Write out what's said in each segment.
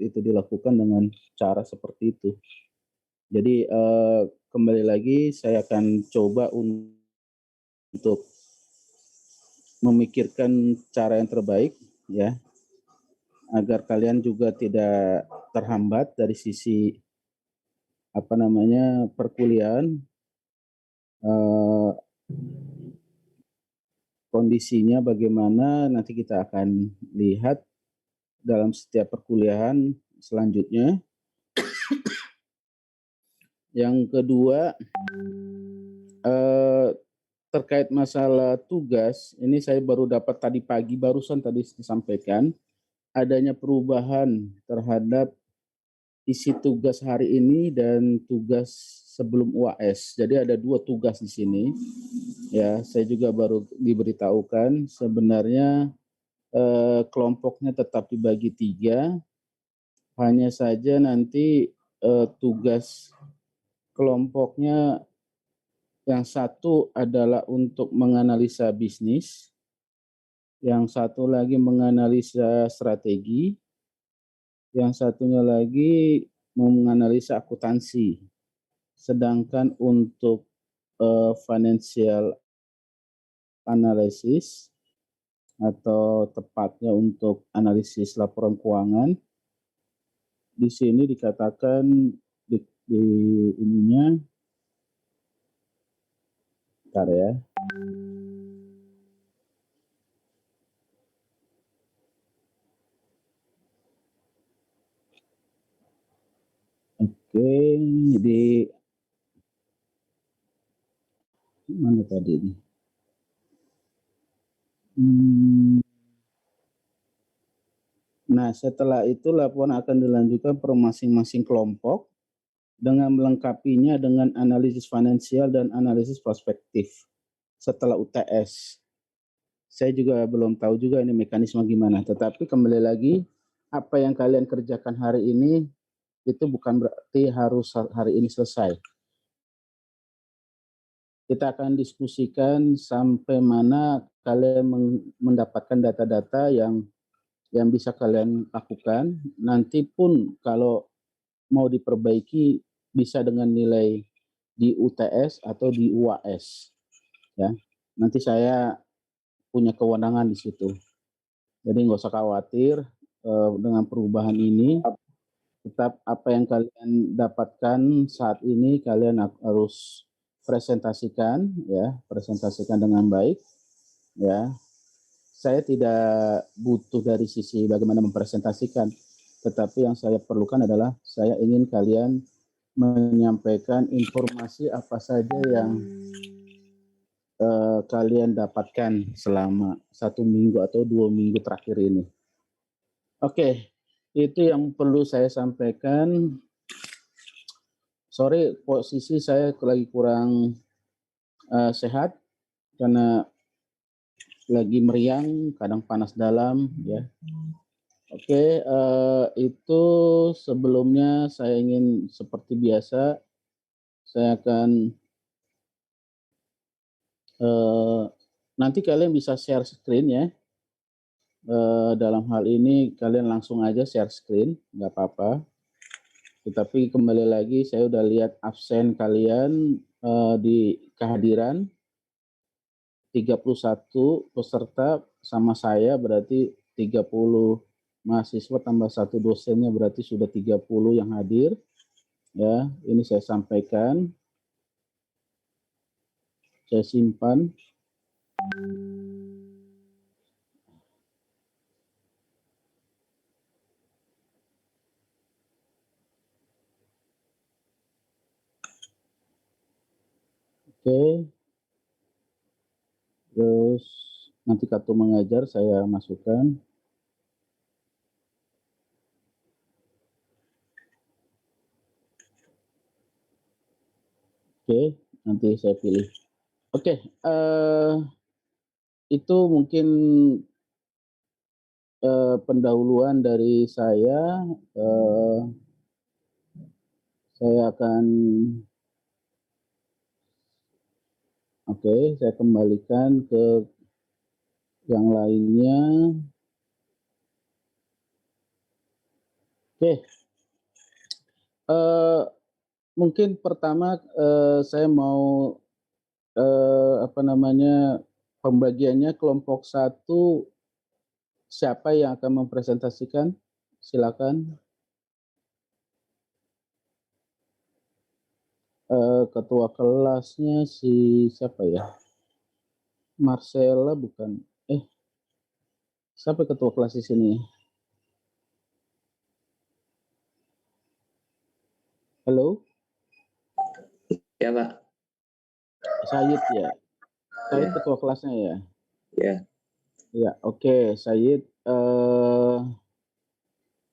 itu dilakukan dengan cara seperti itu. Jadi, kembali lagi saya akan coba untuk memikirkan cara yang terbaik ya, agar kalian juga tidak terhambat dari sisi, perkuliahan, eee, kondisinya bagaimana nanti kita akan lihat dalam setiap perkuliahan selanjutnya. Yang kedua, eee, terkait masalah tugas, ini saya baru dapat tadi pagi, barusan tadi disampaikan, adanya perubahan terhadap isi tugas hari ini dan tugas sebelum UAS. Jadi ada 2 tugas di sini, ya, saya juga baru diberitahukan sebenarnya, kelompoknya tetap dibagi 3, hanya saja nanti, tugas kelompoknya yang satu adalah untuk menganalisa bisnis, yang satu lagi menganalisa strategi, yang satunya lagi menganalisa akuntansi. Sedangkan untuk, financial analysis atau tepatnya untuk analisis laporan keuangan, di sini dikatakan di ininya, bentar ya. Oke, di mana tadi nih? Nah, setelah itu laporan akan dilanjutkan per masing-masing kelompok dengan melengkapinya dengan analisis finansial dan analisis prospektif setelah UTS. Saya juga belum tahu juga ini mekanisme gimana, tetapi kembali lagi, apa yang kalian kerjakan hari ini, itu bukan berarti harus hari ini selesai. Kita akan diskusikan sampai mana kalian mendapatkan data-data yang bisa kalian lakukan. Nanti pun kalau mau diperbaiki bisa dengan nilai di UTS atau di UAS, ya. Nanti saya punya kewenangan di situ. Jadi nggak usah khawatir, dengan perubahan ini, tetap apa yang kalian dapatkan saat ini kalian harus presentasikan ya, presentasikan dengan baik, ya. Saya tidak butuh dari sisi bagaimana mempresentasikan, tetapi yang saya perlukan adalah saya ingin kalian menyampaikan informasi apa saja yang, kalian dapatkan selama 1 minggu atau 2 minggu terakhir ini. Oke, itu yang perlu saya sampaikan. Sorry posisi saya lagi kurang, sehat karena lagi meriang, kadang panas dalam ya. Oke, itu sebelumnya saya ingin seperti biasa, saya akan, eee, nanti kalian bisa share screen ya, dalam hal ini kalian langsung aja share screen, nggak apa-apa. Tetapi kembali lagi saya udah lihat absen kalian, di kehadiran 31 peserta sama saya berarti 30 mahasiswa tambah 1 dosennya berarti sudah 30 yang hadir, ya. Ini saya sampaikan, saya simpan. Oke, terus nanti kartu mengajar saya masukkan. Oke, nanti saya pilih. Oke, itu mungkin, pendahuluan dari saya, saya akan saya kembalikan ke yang lainnya. Oke, mungkin pertama, saya mau, apa namanya, pembagiannya kelompok satu siapa yang akan mempresentasikan? Silakan. Ketua kelasnya si siapa ya? Marcella bukan? Siapa ketua kelas di sini? Halo? Ya, Pak. Sayid ya? Sayid Ya. ketua kelasnya ya? Ya. Ya, oke, Sayid,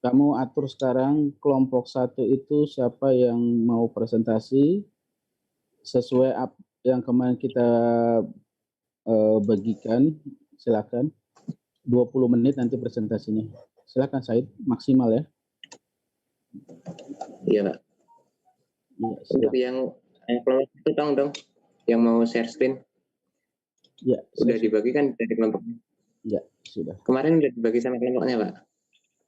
kamu atur sekarang kelompok satu itu siapa yang mau presentasi sesuai yang kemarin kita bagikan. Silakan. 20 menit nanti presentasinya. Silakan Said, maksimal ya. Iya, Pak. Ya, Untuk yang kelompok itu dong, yang mau share screen. Ya, udah dibagikan dari kelompoknya. Ya, sudah. Kemarin udah dibagi sama kelompoknya, Pak.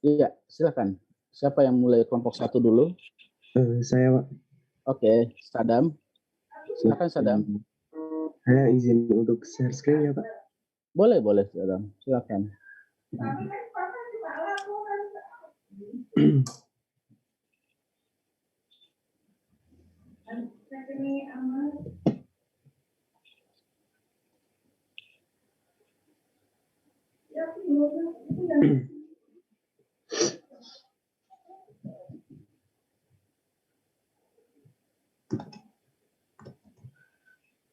Iya, silakan. Siapa yang mulai kelompok satu dulu? Saya, Pak. Oke, Sadam. Silakan Sadam. Saya izin untuk share screen ya, Pak. Boleh, Sadam. Silakan.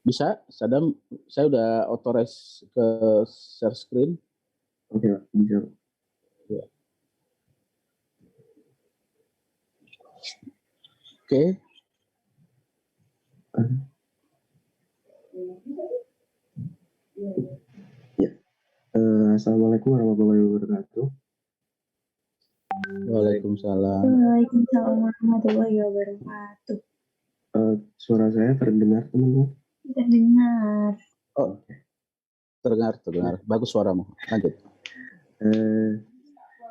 Bisa, Sadam, saya udah authorize ke share screen. Oke, Pak, bisa. Ya. Oke. Ya. Assalamualaikum warahmatullahi wabarakatuh. Waalaikumsalam. Waalaikumsalam warahmatullahi wabarakatuh. Suara saya terdengar, teman-teman? Terdengar. Oh, terdengar. Bagus suaramu. Lanjut.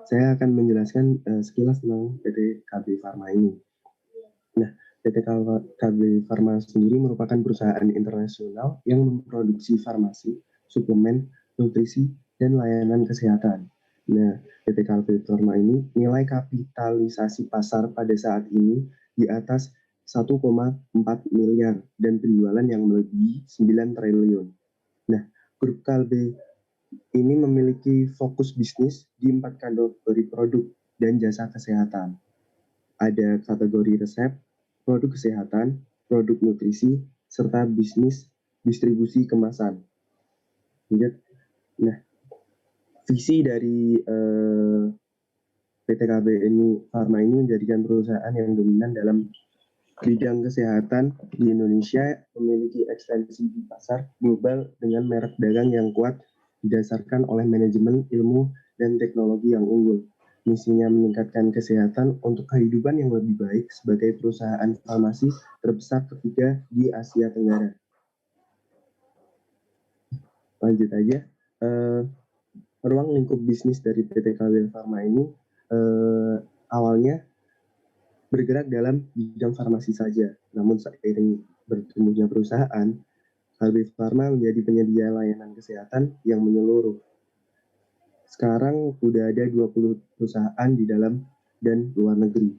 Saya akan menjelaskan sekilas tentang PT KB Pharma ini. Nah, PT KB Pharma sendiri merupakan perusahaan internasional yang memproduksi farmasi, suplemen, nutrisi, dan layanan kesehatan. Nah, PT KB Pharma ini nilai kapitalisasi pasar pada saat ini di atas 1,4 miliar dan penjualan yang melebihi 9 triliun. Nah, grup KB ini memiliki fokus bisnis di 4 kategori produk dan jasa kesehatan. Ada kategori resep, produk kesehatan, produk nutrisi, serta bisnis distribusi kemasan. Nah, visi dari PT KB Pharma ini menjadikan perusahaan yang dominan dalam bidang kesehatan di Indonesia, memiliki ekstensi di pasar global dengan merek dagang yang kuat didasarkan oleh manajemen ilmu dan teknologi yang unggul. Misinya meningkatkan kesehatan untuk kehidupan yang lebih baik sebagai perusahaan farmasi terbesar ketiga di Asia Tenggara. Lanjut aja. Ruang lingkup bisnis dari PT KB Pharma ini awalnya bergerak dalam bidang farmasi saja. Namun seiring bertumbuhnya perusahaan, KB Pharma menjadi penyedia layanan kesehatan yang menyeluruh. Sekarang udah ada 20 perusahaan di dalam dan luar negeri.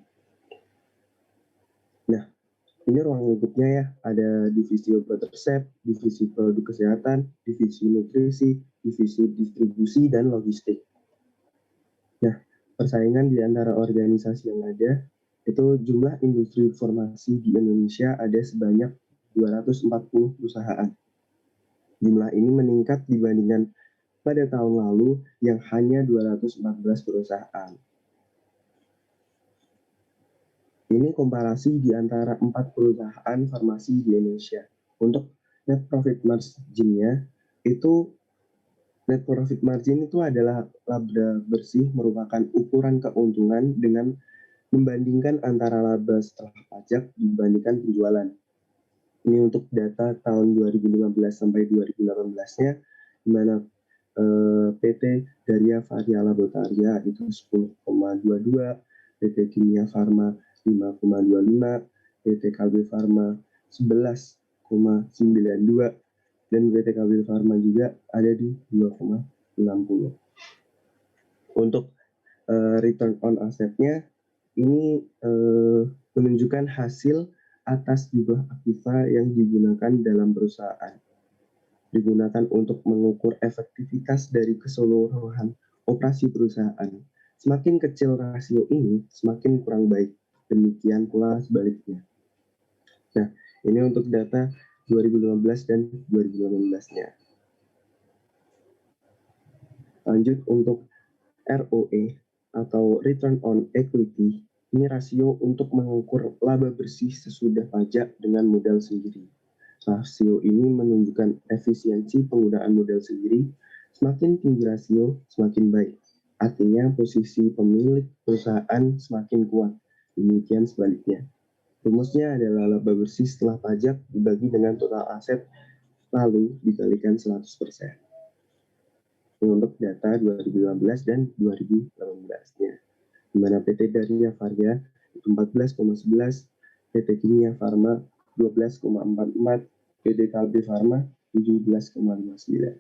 Nah, ini ruang lingkupnya ya, ada divisi obat resep, divisi produk kesehatan, divisi nutrisi, divisi distribusi, dan logistik. Nah, persaingan di antara organisasi yang ada, itu jumlah industri farmasi di Indonesia ada sebanyak 240 perusahaan. Jumlah ini meningkat dibandingkan pada tahun lalu yang hanya 214 perusahaan. Ini komparasi di antara 4 perusahaan farmasi di Indonesia. Untuk net profit margin-nya, net profit margin itu adalah laba bersih merupakan ukuran keuntungan dengan membandingkan antara laba setelah pajak dibandingkan penjualan. Ini untuk data tahun 2015 sampai 2018-nya, di mana PT Daria Varia Laboratorium itu 10,22 PT Kimia Farma 5,25, PT KB Farma 11,92, dan PT KB Farma juga ada di 2,60. Untuk return on asset-nya ini menunjukkan hasil atas jumlah aktiva yang digunakan dalam perusahaan. Digunakan untuk mengukur efektivitas dari keseluruhan operasi perusahaan. Semakin kecil rasio ini, semakin kurang baik. Demikian pula sebaliknya. Nah, ini untuk data 2015 dan 2018-nya. Lanjut untuk ROE atau Return on Equity. Ini rasio untuk mengukur laba bersih sesudah pajak dengan modal sendiri. Rasio ini menunjukkan efisiensi penggunaan modal sendiri. Semakin tinggi rasio, semakin baik. Artinya posisi pemilik perusahaan semakin kuat. Demikian sebaliknya. Rumusnya adalah laba bersih setelah pajak dibagi dengan total aset, lalu dikalikan 100%. Ini untuk data 2015 dan 2018-nya. Di mana PT Daria Varia itu 14,11, PT Kimia Farma 12,44, PT Kalbe Farma 17,59.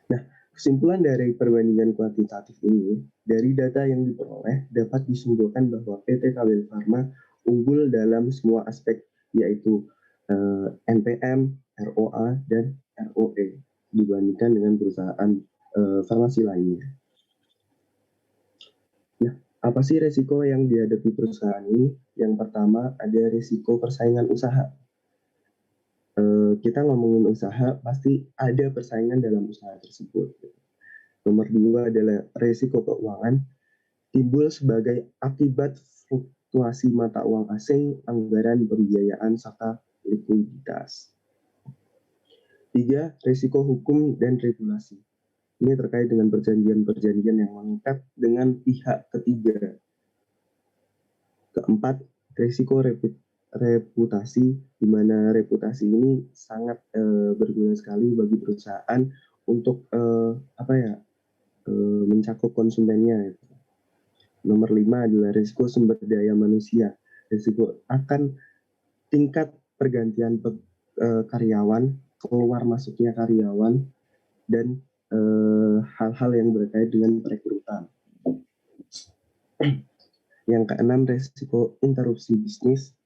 Nah, kesimpulan dari perbandingan kuantitatif ini, dari data yang diperoleh dapat disimpulkan bahwa PT Kalbe Farma unggul dalam semua aspek, yaitu NPM, ROA, dan ROE dibandingkan dengan perusahaan farmasi lainnya. Nah, apa sih resiko yang dihadapi perusahaan ini? Yang pertama ada resiko persaingan usaha. Kita ngomongin usaha, pasti ada persaingan dalam usaha tersebut. Nomor 2 adalah resiko keuangan, timbul sebagai akibat fluktuasi mata uang asing, anggaran pembiayaan, serta likuiditas. 3, resiko hukum dan regulasi. Ini terkait dengan perjanjian-perjanjian yang mengikat dengan pihak ketiga. Keempat, resiko reputasi, di mana reputasi ini sangat berguna sekali bagi perusahaan untuk mencakup konsumennya. Nomor 5 adalah risiko sumber daya manusia. Risiko akan tingkat pergantian karyawan, keluar masuknya karyawan, dan hal-hal yang berkait dengan perekrutan. Yang keenam, risiko interupsi bisnis.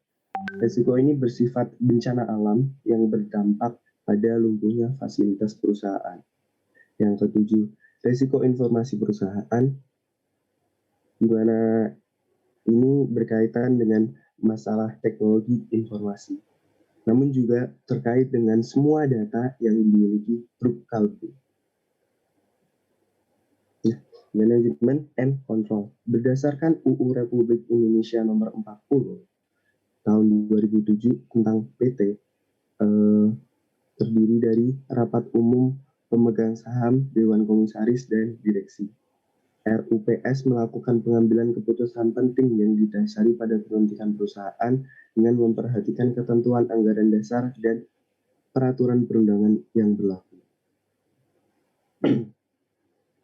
Risiko ini bersifat bencana alam yang berdampak pada lumpuhnya fasilitas perusahaan. Yang ketujuh, risiko informasi perusahaan, di mana ini berkaitan dengan masalah teknologi informasi. Namun juga terkait dengan semua data yang dimiliki grup Kalbe. Management and Control. Berdasarkan UU Republik Indonesia Nomor 40 tahun 2007 tentang PT, terdiri dari rapat umum, pemegang saham, dewan komisaris, dan direksi. RUPS melakukan pengambilan keputusan penting yang didasari pada kepentingan perusahaan dengan memperhatikan ketentuan anggaran dasar dan peraturan perundangan yang berlaku.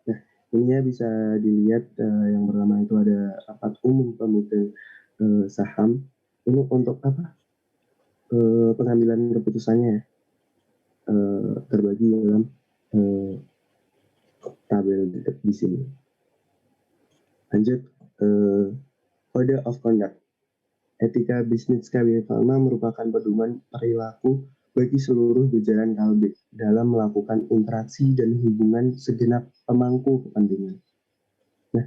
Nah, ini ya bisa dilihat yang pertama itu ada rapat umum pemegang saham. Ini untuk apa? Pengambilan keputusannya terbagi dalam tabel di sini. Lanjut, Code of Conduct. Etika bisnis KB Farma merupakan pedoman perilaku bagi seluruh jajaran Kalbe dalam melakukan interaksi dan hubungan segenap pemangku kepentingan. Nah,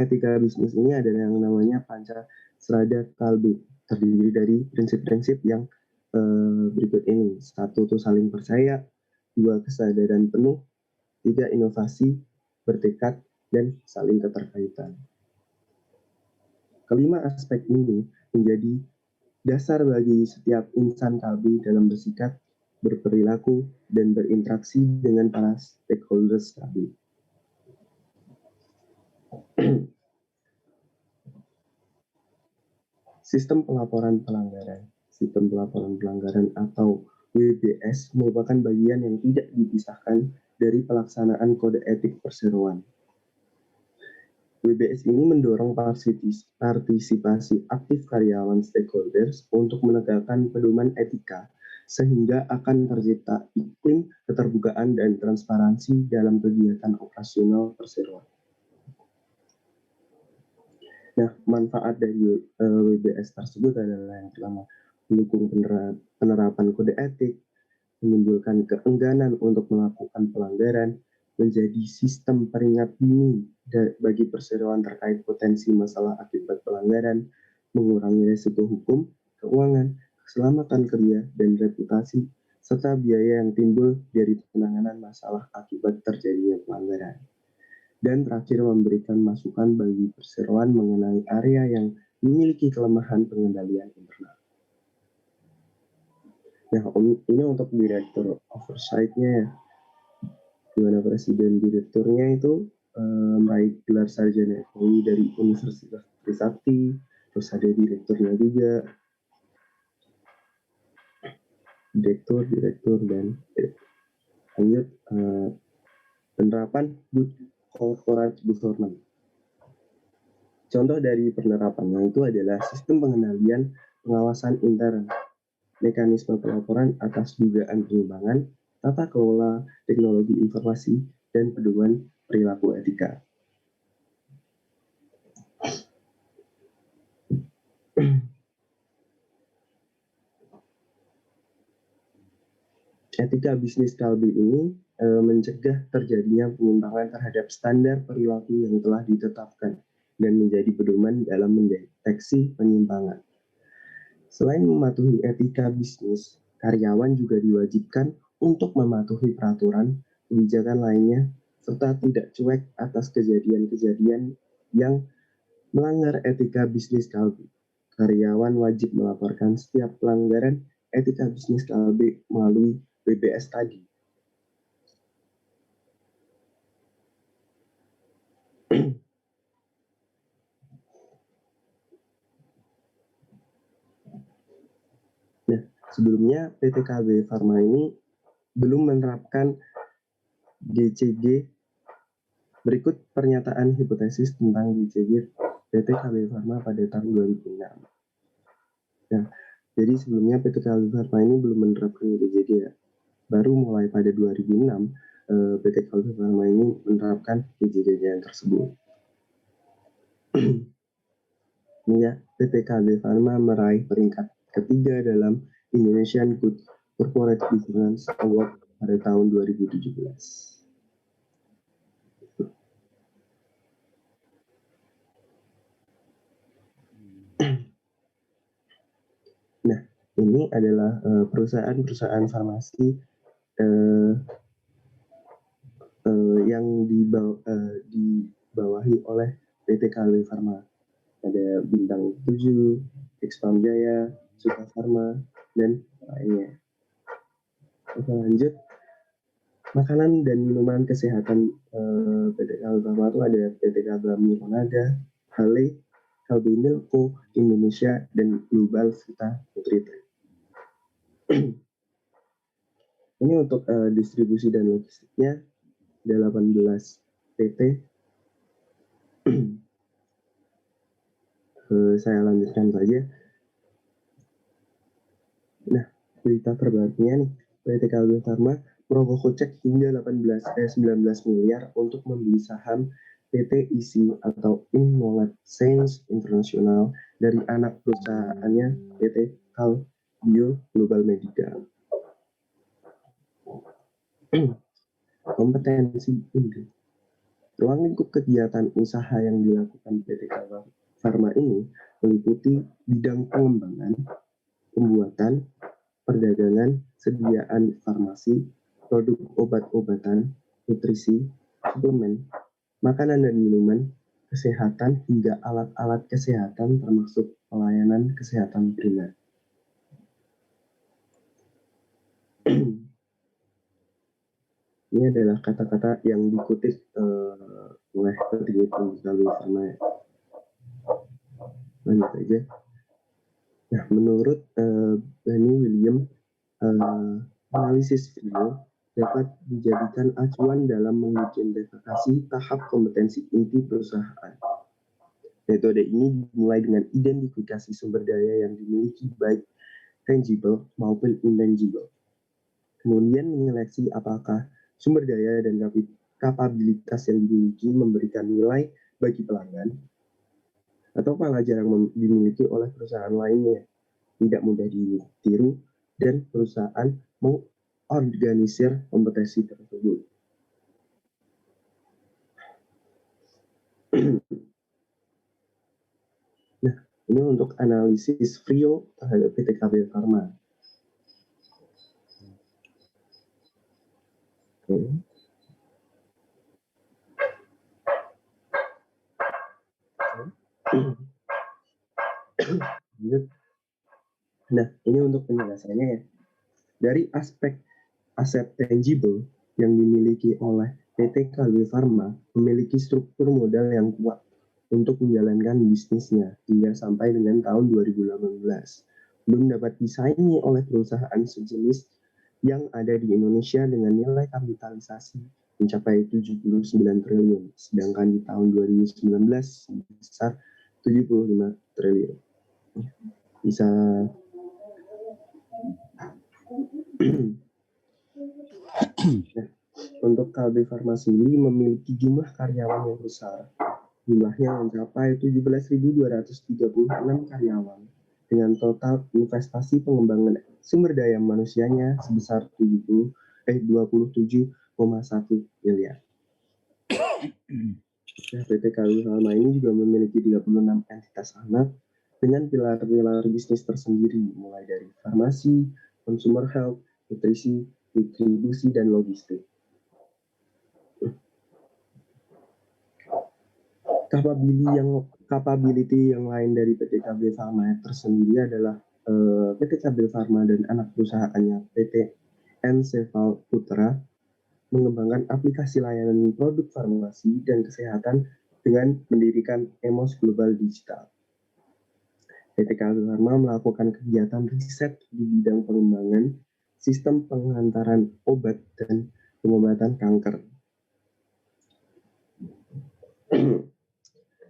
etika bisnis ini ada yang namanya Pancasrada Kalbe, terdiri dari prinsip-prinsip yang berikut ini. 1, itu saling percaya. 2, kesadaran penuh. 3, inovasi, bertekad, dan saling keterkaitan. Kelima aspek ini menjadi dasar bagi setiap insan Kalbe dalam bersikap, berperilaku, dan berinteraksi dengan para stakeholders Kalbe. Sistem pelaporan pelanggaran. Sistem pelaporan pelanggaran atau WPS merupakan bagian yang tidak dipisahkan dari pelaksanaan kode etik perseroan. WBS ini mendorong partisipasi aktif karyawan stakeholders untuk menegakkan pedoman etika sehingga akan tercipta iklim keterbukaan dan transparansi dalam kegiatan operasional perseroan. Nah, manfaat dari WBS tersebut adalah yang pertama, mendukung penerapan kode etik, menimbulkan keengganan untuk melakukan pelanggaran, menjadi sistem peringat dini bagi perseroan terkait potensi masalah akibat pelanggaran, mengurangi risiko hukum, keuangan, keselamatan kerja, dan reputasi, serta biaya yang timbul dari penanganan masalah akibat terjadinya pelanggaran. Dan terakhir, memberikan masukan bagi perseroan mengenai area yang memiliki kelemahan pengendalian internal. Nah, ini untuk direktur oversight-nya ya. Dimana presiden direkturnya itu meraih gelar sarjana ekonomi dari Universitas Trisakti, terus ada direkturnya juga, direktur dan lanjut penerapan good corporate governance. Contoh dari penerapannya itu adalah sistem pengendalian pengawasan intern, mekanisme pelaporan atas dugaan penyimpangan, tata kelola teknologi informasi, dan pedoman perilaku etika. Etika bisnis KLB ini mencegah terjadinya penyimpangan terhadap standar perilaku yang telah ditetapkan dan menjadi pedoman dalam mendeteksi penyimpangan. Selain mematuhi etika bisnis, karyawan juga diwajibkan untuk mematuhi peraturan, kebijakan lainnya, serta tidak cuek atas kejadian-kejadian yang melanggar etika bisnis KLB. Karyawan wajib melaporkan setiap pelanggaran etika bisnis KLB melalui WBS tadi. Nah, sebelumnya PT KB Pharma ini belum menerapkan GCG. Berikut pernyataan hipotesis tentang GCG PT KB Pharma pada tahun 2006. Nah, jadi sebelumnya PT KB Pharma ini belum menerapkan GCG ya. Baru mulai pada 2006 PT KB Pharma ini menerapkan GCG tersebut. Ini ya, PT KB Pharma meraih peringkat ketiga dalam Indonesian Good Corporate Governance Award pada tahun 2017. Nah, ini adalah perusahaan-perusahaan farmasi yang dibawahi oleh PT KB Pharma. Ada Bintang 7, Expam Jaya, Suka Pharma, dan lainnya. Oke, lanjut. Makanan dan minuman kesehatan PT KB Pharma itu ada PT KB Mironaga, Hale, Kalbe Milko, Indonesia, dan Global Vita Nutrita. Ini untuk distribusi dan logistiknya ada 18 PT. Saya lanjutkan saja. Nah, berita terbarunya nih, PT KB Pharma merogoh kocek hingga 19 miliar untuk membeli saham PT ISI atau Innolat Science International dari anak perusahaannya PT Kalbio Global Medical. Kompetensi ini. Ruang lingkup kegiatan usaha yang dilakukan PT KB Pharma ini meliputi bidang pengembangan, pembuatan, perdagangan, sediaan farmasi, produk obat-obatan, nutrisi, suplemen, makanan dan minuman, kesehatan, hingga alat-alat kesehatan termasuk pelayanan kesehatan primer. Ini adalah kata-kata yang dikutip oleh petinggi KB Pharma. Lanjut aja. Nah, menurut Benny William, analisis video dapat dijadikan acuan dalam mengidentifikasi tahap kompetensi inti perusahaan. Metode ini dimulai dengan identifikasi sumber daya yang dimiliki baik tangible maupun intangible. Kemudian menyeleksi apakah sumber daya dan kapabilitas yang dimiliki memberikan nilai bagi pelanggan, atau malah jarang dimiliki oleh perusahaan lainnya, tidak mudah ditiru, dan perusahaan mengorganisir kompetensi tersebut. Nah, ini untuk analisis Frio terhadap PT KB Pharma. Oke. Nah, ini untuk penjelasannya ya. Dari aspek aset tangible yang dimiliki oleh PT KB Pharma memiliki struktur modal yang kuat untuk menjalankan bisnisnya hingga sampai dengan tahun 2018. Belum dapat disaingi oleh perusahaan sejenis yang ada di Indonesia dengan nilai kapitalisasi mencapai 79 triliun, sedangkan di tahun 2019 sebesar 75 triliun. Bisa nah, untuk KB Pharma sendiri memiliki jumlah karyawan yang besar. Jumlahnya mencapai 17.236 karyawan dengan total investasi pengembangan sumber daya manusianya sebesar 27,1 miliar. Nah, PT KB Pharma ini juga memiliki 36 entitas anak dengan pilar-pilar bisnis tersendiri, mulai dari farmasi, consumer health, nutrisi, distribusi, dan logistik. Capability yang lain dari PT KB Pharma tersendiri adalah PT KB Pharma dan anak perusahaannya PT Encephal Putra mengembangkan aplikasi layanan produk farmasi dan kesehatan dengan mendirikan EMOS Global Digital. PT KB Pharma melakukan kegiatan riset di bidang pengembangan sistem pengantaran obat dan pengobatan kanker.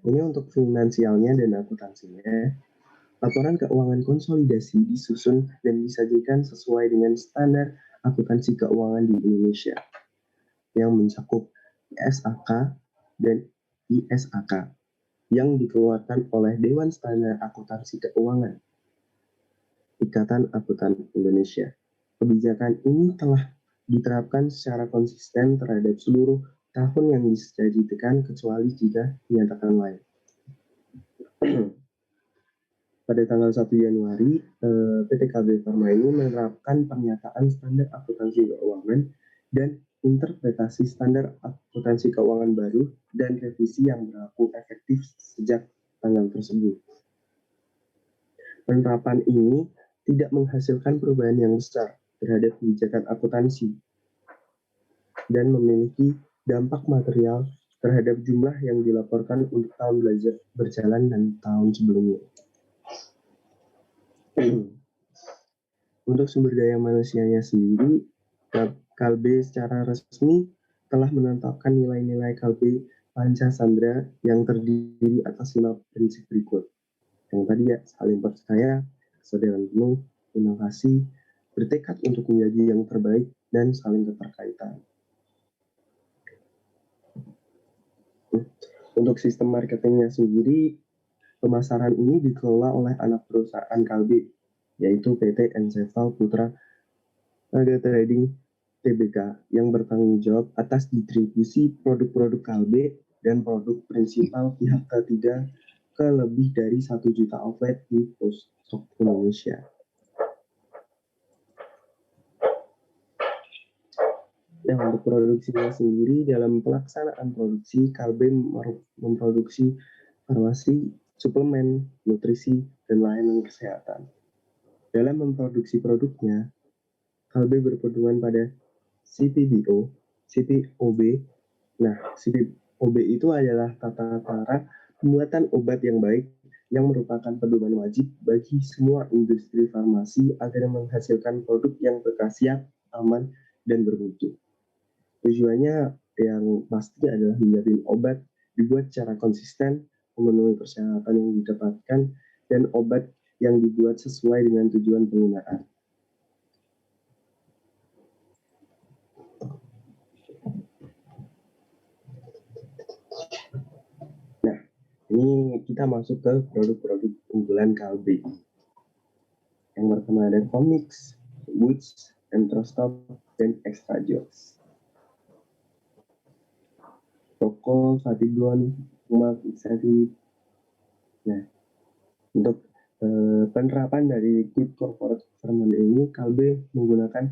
Ini untuk finansialnya dan akuntansinya. Laporan keuangan konsolidasi disusun dan disajikan sesuai dengan standar akuntansi keuangan di Indonesia yang mencakup ISAK dan ISAK yang dikeluarkan oleh Dewan Standar Akuntansi Keuangan, Ikatan Akuntan Indonesia. Kebijakan ini telah diterapkan secara konsisten terhadap seluruh tahun yang disajikan kecuali jika dinyatakan lain. Pada tanggal 1 Januari, PT KB Pharma ini menerapkan pernyataan standar akuntansi keuangan dan interpretasi standar akuntansi keuangan baru dan revisi yang berlaku efektif sejak tanggal tersebut. Penerapan ini tidak menghasilkan perubahan yang besar terhadap kebijakan akuntansi dan memiliki dampak material terhadap jumlah yang dilaporkan untuk tahun belajar berjalan dan tahun sebelumnya. Untuk sumber daya manusianya sendiri, Kalbe secara resmi telah menetapkan nilai-nilai Kalbe Pancasandra yang terdiri atas 5 prinsip berikut. Yang tadi ya, saling percaya, kesadaran penuh, inovasi, bertekad untuk menjadi yang terbaik, dan saling keterkaitan. Untuk sistem marketingnya sendiri, pemasaran ini dikelola oleh anak perusahaan Kalbe, yaitu PT Encephal Putra Naga Trading Tbk yang bertanggung jawab atas distribusi produk-produk Kalbe dan produk prinsipal pihak ketiga ke lebih dari 1 juta outlet di pelosok Indonesia. Yang untuk produksinya sendiri, dalam pelaksanaan produksi, Kalbe memproduksi farmasi, suplemen, nutrisi, dan layanan kesehatan. Dalam memproduksi produknya, Kalbe berpedoman pada CPOB. Nah, CPOB itu adalah tata cara pembuatan obat yang baik yang merupakan pedoman wajib bagi semua industri farmasi agar menghasilkan produk yang berkhasiat, aman, dan bermutu. Tujuannya yang pasti adalah menjamin obat dibuat secara konsisten, memenuhi persyaratan yang didapatkan, dan obat yang dibuat sesuai dengan tujuan penggunaan. Nah, ini kita masuk ke produk-produk unggulan Kalbe. Yang pertama ada Comix, Woods, Entrostop, dan Extra Jokes. Toko Fatigon, Rumah Fixatif. Nah, untuk penerapan dari Good Corporate Governance ini, Kalbe menggunakan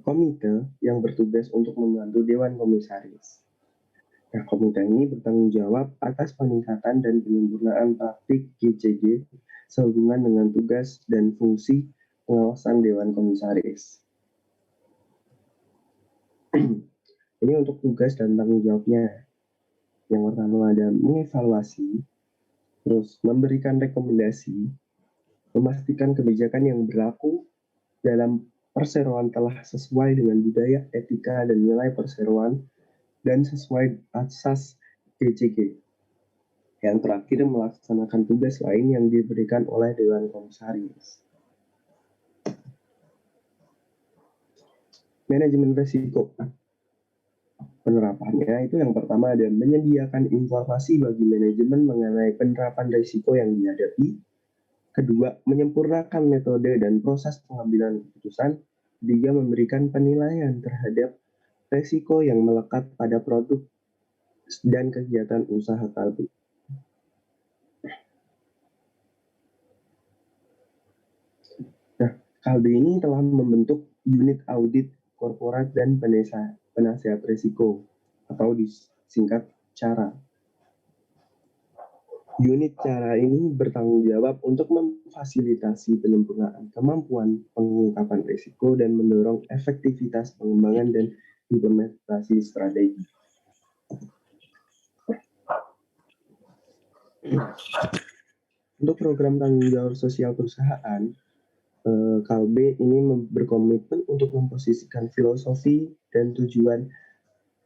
komite yang bertugas untuk membantu Dewan Komisaris. Nah, komite ini bertanggung jawab atas peningkatan dan penyempurnaan praktik GCG sehubungan dengan tugas dan fungsi pengawasan Dewan Komisaris. Ini untuk tugas dan tanggung jawabnya. Yang pertama ada mengevaluasi, terus memberikan rekomendasi, memastikan kebijakan yang berlaku dalam perseroan telah sesuai dengan budaya, etika, dan nilai perseroan, dan sesuai asas GCG. Yang terakhir, melaksanakan tugas lain yang diberikan oleh Dewan Komisaris. Manajemen risiko. Penerapannya itu yang pertama ada menyediakan informasi bagi manajemen mengenai penerapan risiko yang dihadapi. Kedua, menyempurnakan metode dan proses pengambilan keputusan. Ketiga, memberikan penilaian terhadap risiko yang melekat pada produk dan kegiatan usaha Kalbe. Nah, Kalbe ini telah membentuk unit audit korporat dan penasihat risiko atau disingkat CARA. Unit CARA ini bertanggung jawab untuk memfasilitasi penyempurnaan kemampuan pengungkapan risiko dan mendorong efektivitas pengembangan dan implementasi strategi. Untuk program tanggung jawab sosial perusahaan, Kalbe ini berkomitmen untuk memposisikan filosofi dan tujuan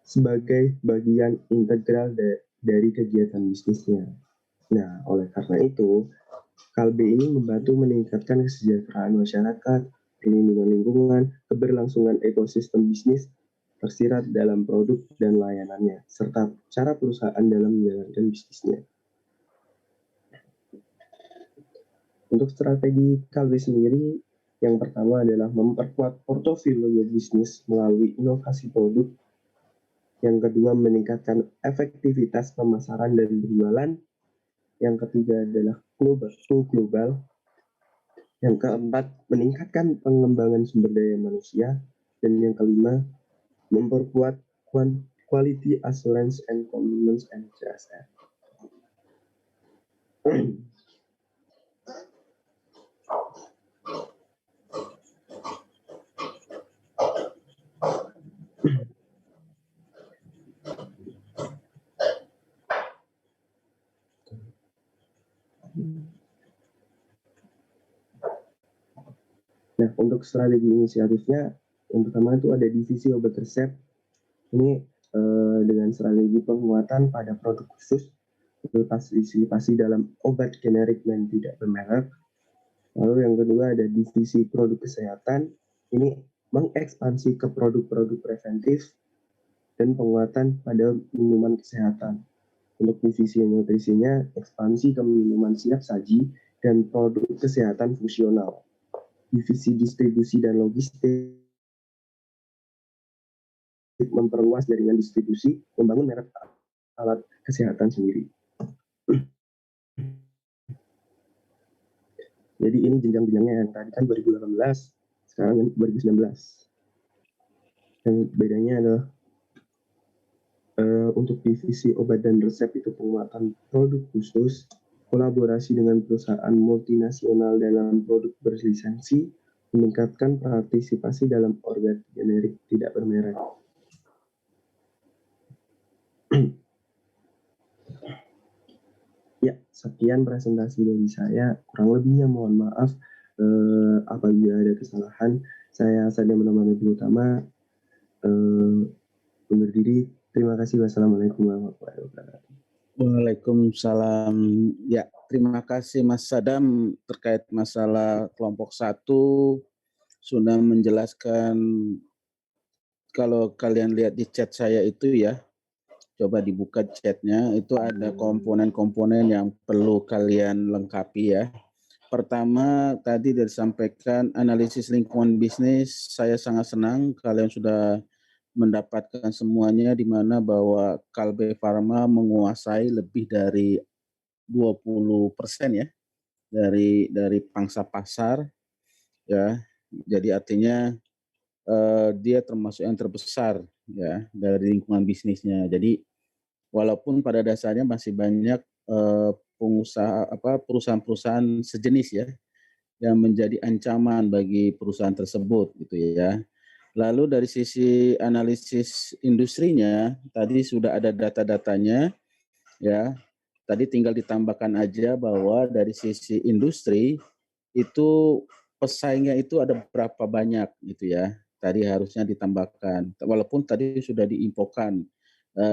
sebagai bagian integral dari kegiatan bisnisnya. Nah, oleh karena itu, Kalbe ini membantu meningkatkan kesejahteraan masyarakat, perlindungan lingkungan, keberlangsungan ekosistem bisnis tersirat dalam produk dan layanannya, serta cara perusahaan dalam menjalankan bisnisnya. Untuk strategi Kalbe sendiri, yang pertama adalah memperkuat portofolio bisnis melalui inovasi produk. Yang kedua, meningkatkan efektivitas pemasaran dan penjualan. Yang ketiga adalah global. Yang keempat, meningkatkan pengembangan sumber daya manusia. Dan yang kelima, memperkuat quality assurance and commitments and CSR. Nah, untuk strategi inisiatifnya, yang pertama itu ada divisi obat resep. Ini dengan strategi penguatan pada produk khusus, partisipasi dalam obat generik dan tidak bermerek. Lalu yang kedua ada divisi produk kesehatan. Ini mengekspansi ke produk-produk preventif dan penguatan pada minuman kesehatan. Untuk divisi nutrisinya, ekspansi ke minuman siap saji dan produk kesehatan fungsional. Divisi distribusi dan logistik memperluas jaringan distribusi, membangun merek alat kesehatan sendiri. Jadi ini jenjang-jenjangnya, yang tadi kan 2018, sekarang 2019. Yang bedanya adalah untuk divisi obat dan resep itu penguatan produk khusus, kolaborasi dengan perusahaan multinasional dalam produk berlisensi, meningkatkan partisipasi dalam obat generik tidak bermerek. Ya, sekian presentasi dari saya. Kurang lebihnya mohon maaf. Apabila ada kesalahan, saya Sadia Munamana Utama undur diri. Terima kasih. Wassalamualaikum warahmatullahi wabarakatuh. Waalaikumsalam. Ya, terima kasih Mas Sadam terkait masalah kelompok 1 sudah menjelaskan. Kalau kalian lihat di chat saya itu ya, coba dibuka chatnya, itu ada komponen-komponen yang perlu kalian lengkapi ya. Pertama, tadi disampaikan analisis lingkungan bisnis, saya sangat senang kalian sudah mendapatkan semuanya, di mana bahwa Kalbe Farma menguasai lebih dari 20% ya, dari pangsa pasar ya. Jadi artinya dia termasuk yang terbesar ya dari lingkungan bisnisnya. Jadi walaupun pada dasarnya masih banyak perusahaan-perusahaan sejenis ya yang menjadi ancaman bagi perusahaan tersebut gitu ya. Lalu dari sisi analisis industrinya tadi sudah ada data-datanya ya. Tadi tinggal ditambahkan aja bahwa dari sisi industri itu pesaingnya itu ada berapa banyak gitu ya. Tadi harusnya ditambahkan. Walaupun tadi sudah diinfokan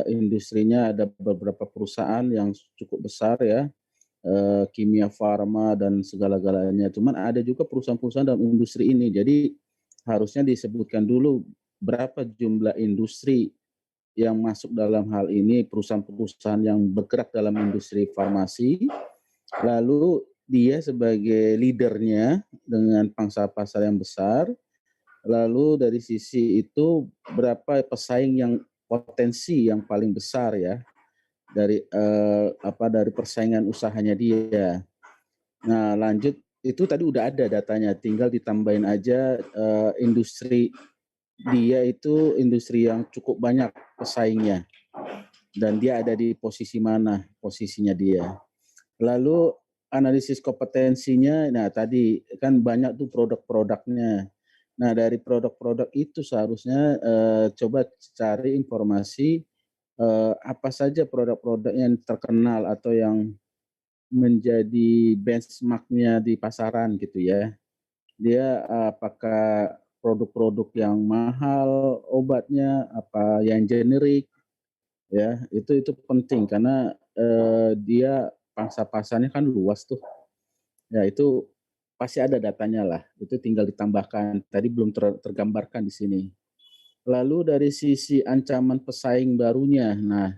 industrinya ada beberapa perusahaan yang cukup besar ya, kimia farma dan segala-galanya. Cuman ada juga perusahaan-perusahaan dalam industri ini. Jadi harusnya disebutkan dulu berapa jumlah industri yang masuk dalam hal ini, perusahaan-perusahaan yang bergerak dalam industri farmasi, lalu dia sebagai leadernya dengan pangsa pasar yang besar, lalu dari sisi itu berapa pesaing yang potensi yang paling besar ya dari dari persaingan usahanya dia. Nah, lanjut itu tadi udah ada datanya, tinggal ditambahin aja industri dia itu industri yang cukup banyak pesaingnya dan dia ada di posisi mana posisinya dia. Lalu analisis kompetensinya, nah tadi kan banyak tuh produk-produknya. Nah dari produk-produk itu seharusnya coba cari informasi apa saja produk-produk yang terkenal atau yang menjadi benchmark-nya di pasaran gitu ya. Dia apakah produk-produk yang mahal obatnya, apa yang generik ya, itu penting karena dia pangsa pasarnya kan luas tuh. Ya itu pasti ada datanya lah, itu tinggal ditambahkan. Tadi belum tergambarkan di sini. Lalu dari sisi ancaman pesaing barunya, nah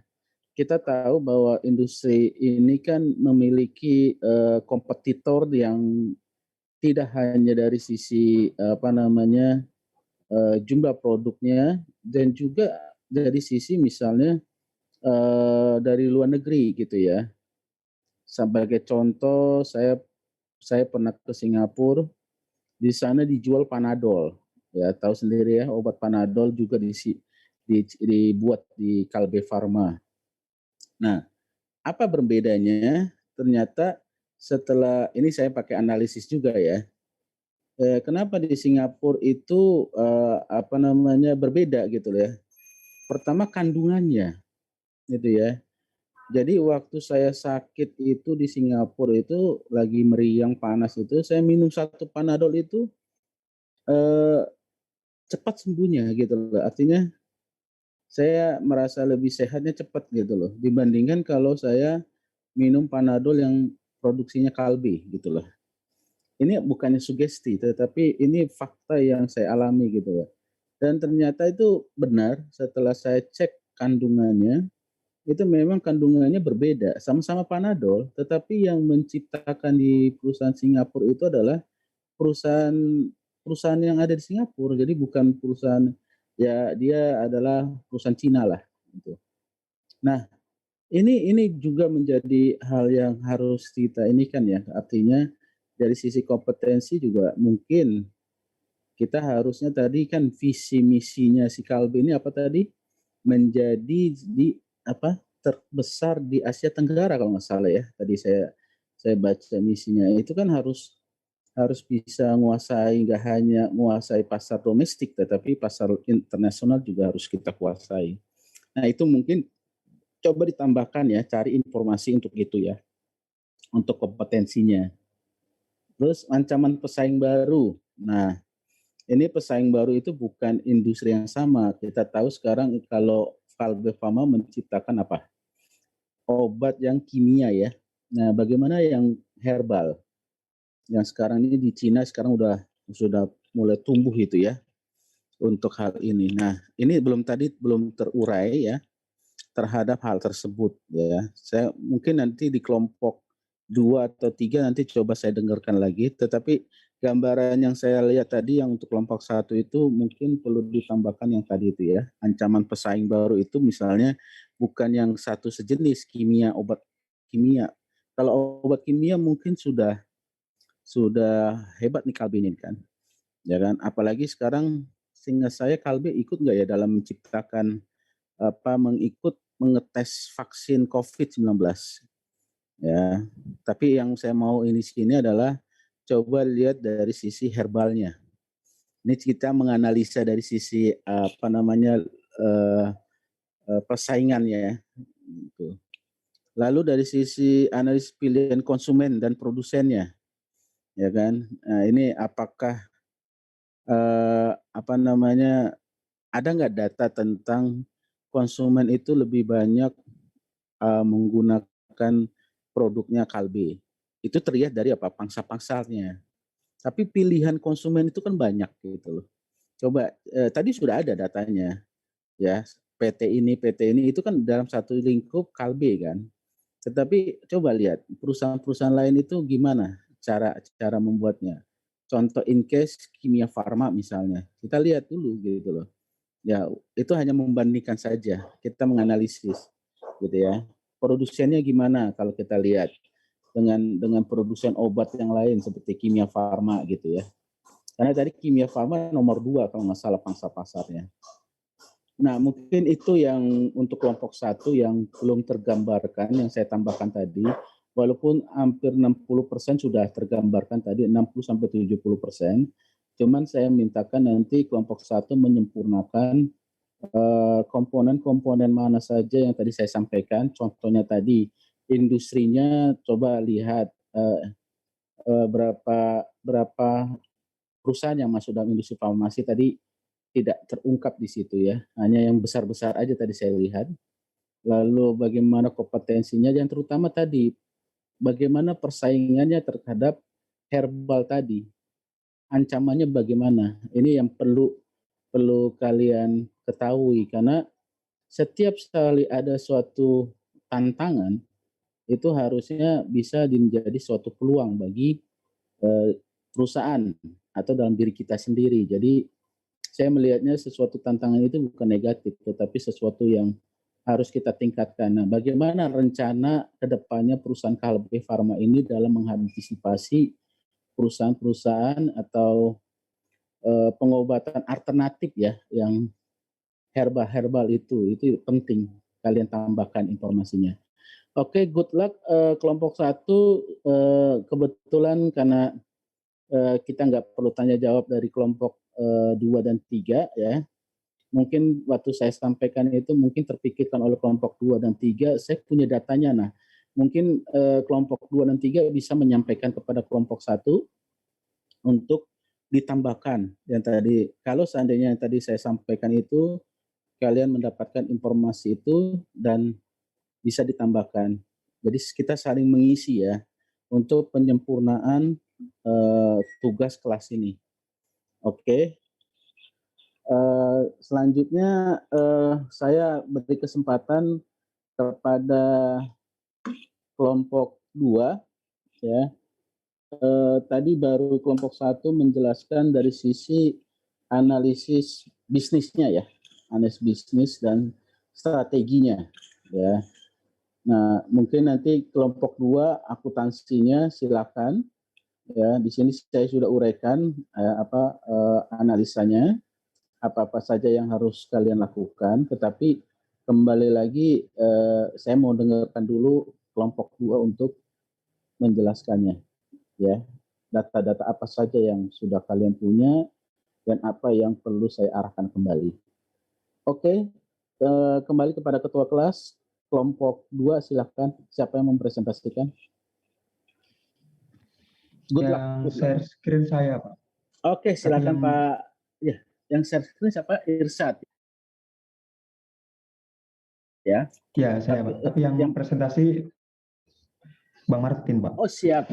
kita tahu bahwa industri ini kan memiliki kompetitor yang tidak hanya dari sisi jumlah produknya dan juga dari sisi misalnya dari luar negeri gitu ya. Sebagai contoh saya pernah ke Singapura, di sana dijual Panadol. Ya tahu sendiri ya, obat Panadol juga dibuat di Kalbe Farma. Nah, apa berbedanya? Ternyata setelah ini saya pakai analisis juga ya. Kenapa di Singapura itu berbeda gitu ya. Pertama kandungannya gitu ya. Jadi waktu saya sakit itu di Singapura itu lagi meriang panas itu saya minum 1 Panadol itu eee, cepat sembuhnya gitu loh. Artinya saya merasa lebih sehatnya cepat gitu loh dibandingkan kalau saya minum Panadol yang produksinya Kalbe gitu loh. Ini bukannya sugesti tetapi ini fakta yang saya alami gitu loh. Dan ternyata itu benar setelah saya cek kandungannya, itu memang kandungannya berbeda, sama-sama Panadol, tetapi yang menciptakan di perusahaan Singapura itu adalah perusahaan perusahaan yang ada di Singapura. Jadi bukan perusahaan ya dia adalah perusahaan Cina lah gitu. Nah, ini juga menjadi hal yang harus kita ini kan ya, artinya dari sisi kompetensi juga mungkin kita harusnya tadi kan visi misinya si Kalbe ini apa tadi? Menjadi terbesar di Asia Tenggara kalau nggak salah ya. Tadi saya baca misinya. Itu kan harus harus bisa menguasai nggak hanya menguasai pasar domestik tetapi pasar internasional juga harus kita kuasai. Nah, itu mungkin coba ditambahkan ya, cari informasi untuk itu ya, untuk kompetensinya. Terus ancaman pesaing baru. Nah, ini pesaing baru itu bukan industri yang sama. Kita tahu sekarang kalau Kalbe Farma menciptakan apa? Obat yang kimia ya. Nah, bagaimana yang herbal? Yang sekarang ini di Cina sekarang sudah mulai tumbuh itu ya untuk hal ini. Nah, ini belum terurai ya terhadap hal tersebut ya. Saya mungkin nanti di kelompok 2 atau 3 nanti coba saya dengarkan lagi, tetapi gambaran yang saya lihat tadi yang untuk kelompok 1 itu mungkin perlu ditambahkan yang tadi itu ya, ancaman pesaing baru itu misalnya bukan yang satu sejenis kimia, obat kimia. Kalau obat kimia mungkin sudah hebat nih Kalbe ini kan, ya kan. Apalagi sekarang seingat saya Kalbe ikut nggak ya dalam menciptakan mengetes vaksin COVID-19 ya. Tapi yang saya mau ini sini adalah coba lihat dari sisi herbalnya. Ini kita menganalisa dari sisi eh, persaingannya ya. Gitu. Lalu dari sisi analisis pilihan konsumen dan produsennya, ya kan. Nah, ini apakah ada nggak data tentang konsumen itu lebih banyak menggunakan produknya Kalbe. Itu terlihat dari apa? Pangsa-pangsarnya. Tapi pilihan konsumen itu kan banyak gitu loh. Coba tadi sudah ada datanya ya. PT ini itu kan dalam satu lingkup Kalbe kan. Tetapi coba lihat perusahaan-perusahaan lain itu gimana cara cara membuatnya. Contoh in case Kimia Farma misalnya. Kita lihat dulu gitu loh. Ya, itu hanya membandingkan saja. Kita menganalisis gitu ya. Produsennya gimana kalau kita lihat dengan produsen obat yang lain seperti Kimia Farma gitu ya. Karena tadi Kimia Farma nomor 2 kalau nggak salah pangsa pasarnya. Nah, mungkin itu yang untuk kelompok 1 yang belum tergambarkan yang saya tambahkan tadi. Walaupun hampir 60% sudah tergambarkan tadi, 60-70%. Cuman saya mintakan nanti kelompok 1 menyempurnakan komponen-komponen mana saja yang tadi saya sampaikan. Contohnya tadi industrinya coba lihat berapa berapa perusahaan yang masuk dalam industri farmasi tadi tidak terungkap di situ ya. Hanya yang besar-besar aja tadi saya lihat. Lalu bagaimana kompetensinya dan terutama tadi bagaimana persaingannya terhadap herbal tadi. Ancamannya bagaimana? Ini yang perlu perlu kalian ketahui karena setiap kali ada suatu tantangan itu harusnya bisa menjadi suatu peluang bagi perusahaan atau dalam diri kita sendiri. Jadi saya melihatnya sesuatu tantangan itu bukan negatif, tetapi sesuatu yang harus kita tingkatkan. Nah, bagaimana rencana ke depannya perusahaan Kalbe Farma ini dalam mengantisipasi perusahaan-perusahaan atau pengobatan alternatif ya yang herbal-herbal itu penting kalian tambahkan informasinya. Oke, good luck kelompok 1 kebetulan karena kita nggak perlu tanya jawab dari kelompok 2 dan 3 ya. Mungkin waktu saya sampaikan itu mungkin terpikirkan oleh kelompok 2 dan 3, saya punya datanya. Nah, mungkin kelompok 2 dan 3 bisa menyampaikan kepada kelompok 1 untuk ditambahkan yang tadi. Kalau seandainya yang tadi saya sampaikan itu kalian mendapatkan informasi itu dan bisa ditambahkan. Jadi kita saling mengisi ya untuk penyempurnaan tugas kelas ini. Oke. Selanjutnya saya beri kesempatan kepada kelompok 2 ya. Tadi baru kelompok 1 menjelaskan dari sisi analisis bisnisnya ya, analisis bisnis dan strateginya ya. Nah, mungkin nanti kelompok 2 akuntansinya silakan ya. Di sini saya sudah uraikan analisanya, apa-apa saja yang harus kalian lakukan, tetapi kembali lagi saya mau dengarkan dulu kelompok 2 untuk menjelaskannya ya. Data-data apa saja yang sudah kalian punya dan apa yang perlu saya arahkan kembali. Oke, kembali kepada ketua kelas. Kelompok 2 silakan, siapa yang mempresentasikan? Good luck. Yang Good luck. share screen saya, Pak. Oke, silakan yang- Pak. Ya, yang share screen siapa? Irsyad. Ya. Ya, saya, Pak. Tapi yang presentasi Bang Martin, Pak. Oh, siap.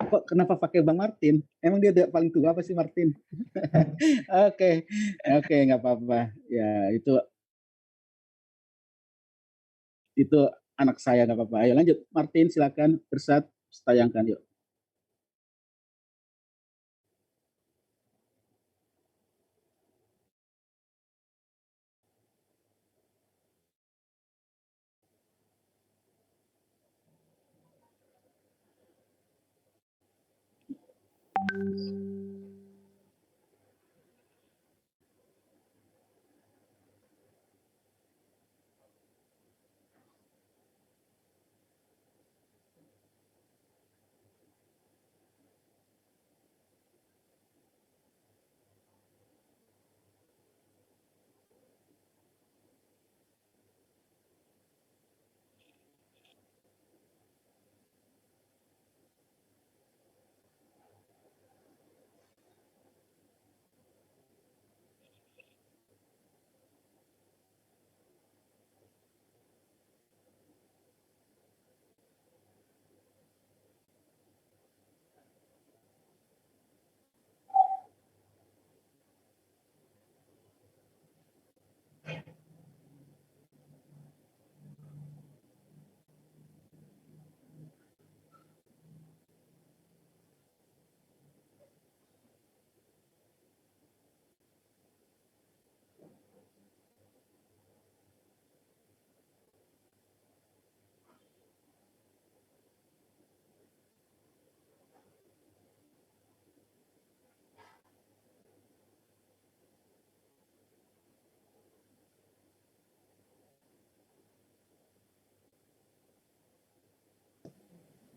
Kok kenapa pakai Bang Martin? Emang dia paling tua apa sih Martin? Oke, nggak apa-apa. Ya, itu anak saya, nggak apa-apa. Ayo lanjut, Martin, silakan. Irsyad, tayangkan yuk.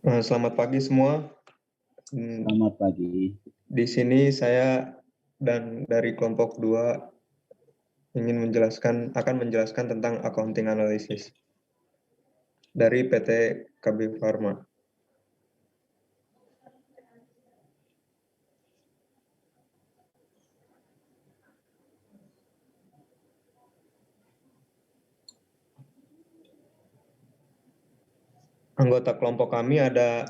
Selamat pagi semua. Selamat pagi. Di sini saya dan dari kelompok 2 akan menjelaskan tentang accounting analysis dari PT KB Pharma. Anggota kelompok kami ada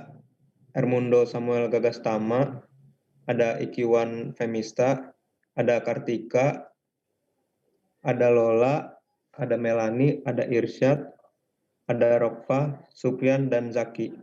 Hermundo Samuel Gagastama, ada Ikiwan Femista, ada Kartika, ada Lola, ada Melani, ada Irsyad, ada Rokfa, Supian, dan Zaki.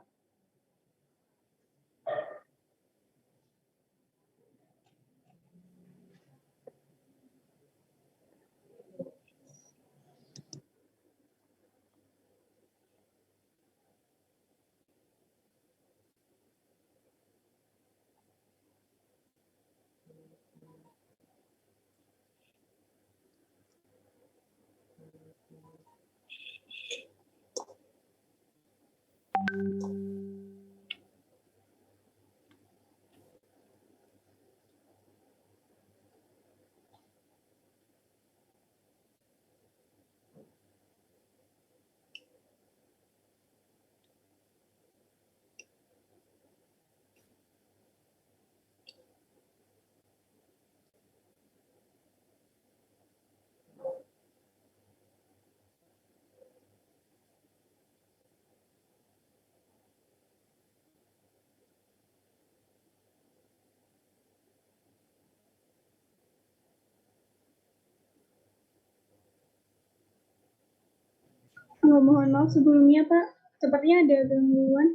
Mohon maaf sebelumnya Pak, sepertinya ada gangguan.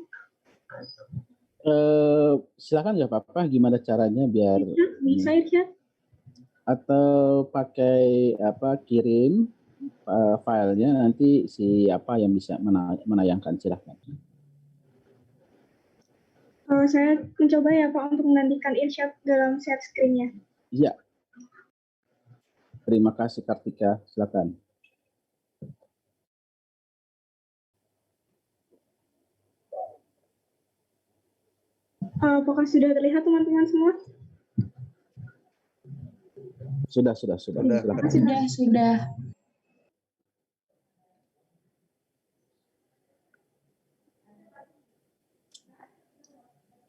Silakan nggak apa-apa. Gimana caranya biar Bisa Irsyad? atau pakai kirim filenya, nanti siapa yang bisa menayangkan, silakan. Saya mencoba ya Pak untuk menggantikan Irsyad dalam share screen-nya. Iya. Terima kasih Kartika, silakan. Apakah sudah terlihat teman-teman semua? Sudah. Sudah. Silakan. Sudah.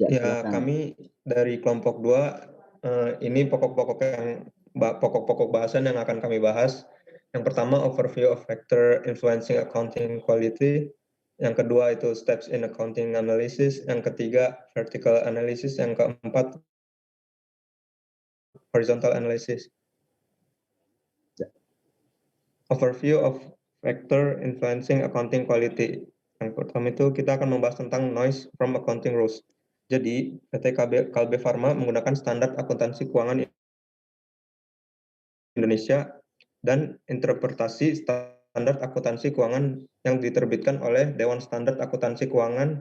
Ya, Ya, silakan. kami dari kelompok 2, ini pokok-pokok bahasan yang akan kami bahas. Yang pertama, overview of factor influencing accounting quality. Yang kedua itu steps in accounting analysis. Yang ketiga, vertical analysis. Yang keempat, horizontal analysis. Overview of factor influencing accounting quality. Yang pertama itu kita akan membahas tentang noise from accounting rules. Jadi, PT Kalbe Pharma menggunakan standar akuntansi keuangan Indonesia dan interpretasi standar akuntansi keuangan yang diterbitkan oleh Dewan Standar Akuntansi Keuangan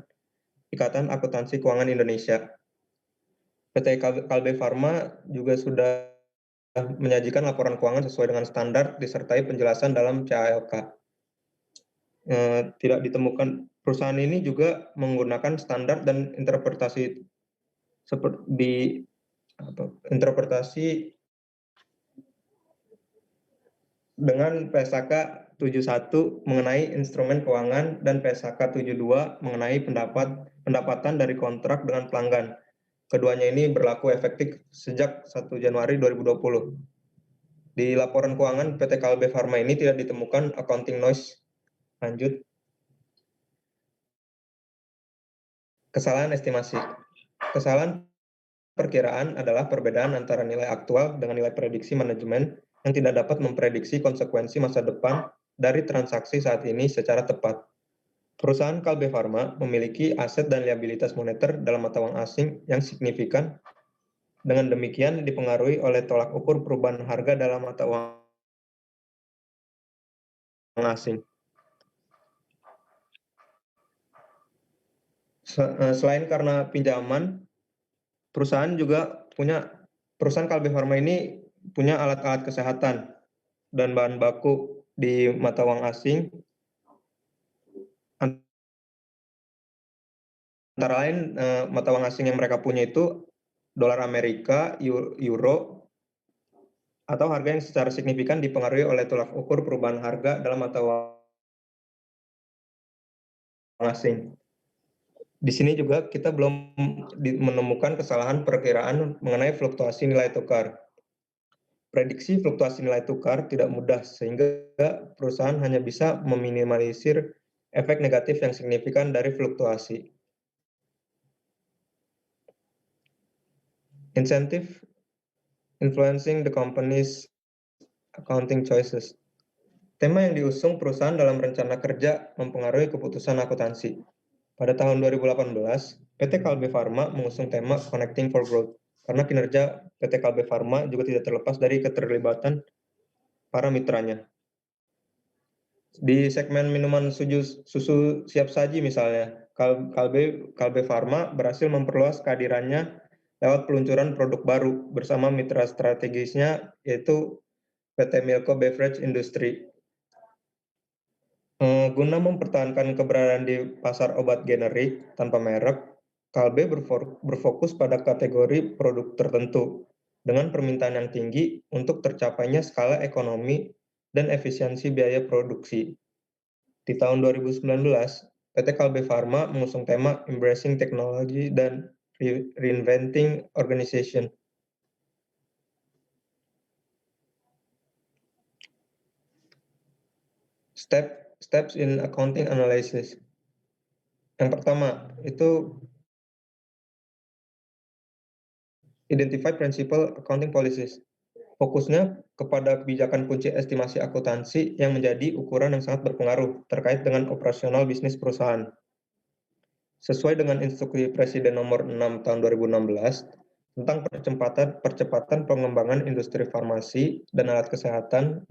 Ikatan Akuntansi Keuangan Indonesia. PT Kalbe Pharma juga sudah menyajikan laporan keuangan sesuai dengan standar disertai penjelasan dalam CALK. Tidak ditemukan perusahaan ini juga menggunakan standar dan interpretasi seperti interpretasi dengan PSAK 71 mengenai instrumen keuangan dan PSAK 72 mengenai pendapatan dari kontrak dengan pelanggan. Keduanya ini berlaku efektif sejak 1 Januari 2020. Di laporan keuangan PT Kalbe Pharma ini tidak ditemukan accounting noise. Lanjut. Kesalahan estimasi. Kesalahan perkiraan adalah perbedaan antara nilai aktual dengan nilai prediksi manajemen yang tidak dapat memprediksi konsekuensi masa depan dari transaksi saat ini secara tepat. Perusahaan Kalbe Pharma memiliki aset dan liabilitas moneter dalam mata uang asing yang signifikan. Dengan demikian dipengaruhi oleh tolak ukur perubahan harga dalam mata uang asing. Selain karena pinjaman, perusahaan Kalbe Pharma ini punya alat-alat kesehatan dan bahan baku di mata uang asing. Antara lain mata uang asing yang mereka punya itu dolar Amerika, euro, atau harga yang secara signifikan dipengaruhi oleh tolak ukur perubahan harga dalam mata uang asing. Di sini juga kita belum menemukan kesalahan perkiraan mengenai fluktuasi nilai tukar. Prediksi fluktuasi nilai tukar tidak mudah sehingga perusahaan hanya bisa meminimalisir efek negatif yang signifikan dari fluktuasi. Incentive influencing the company's accounting choices. Tema yang diusung perusahaan dalam rencana kerja mempengaruhi keputusan akuntansi. Pada tahun 2018, PT Kalbe Pharma mengusung tema Connecting for Growth, karena kinerja PT Kalbe Pharma juga tidak terlepas dari keterlibatan para mitranya. Di segmen minuman susu siap saji misalnya, Kalbe Pharma berhasil memperluas kehadirannya lewat peluncuran produk baru bersama mitra strategisnya yaitu PT Milko Beverage Industry. Guna mempertahankan keberadaan di pasar obat generik tanpa merek, Kalbe berfokus pada kategori produk tertentu dengan permintaan yang tinggi untuk tercapainya skala ekonomi dan efisiensi biaya produksi. Di tahun 2019, PT Kalbe Pharma mengusung tema Embracing Technology dan Reinventing Organization. Steps in accounting analysis. Yang pertama itu identify principal accounting policies. Fokusnya kepada kebijakan kunci estimasi akuntansi yang menjadi ukuran yang sangat berpengaruh terkait dengan operasional bisnis perusahaan. Sesuai dengan instruksi Presiden nomor 6 tahun 2016 tentang percepatan pengembangan industri farmasi dan alat kesehatan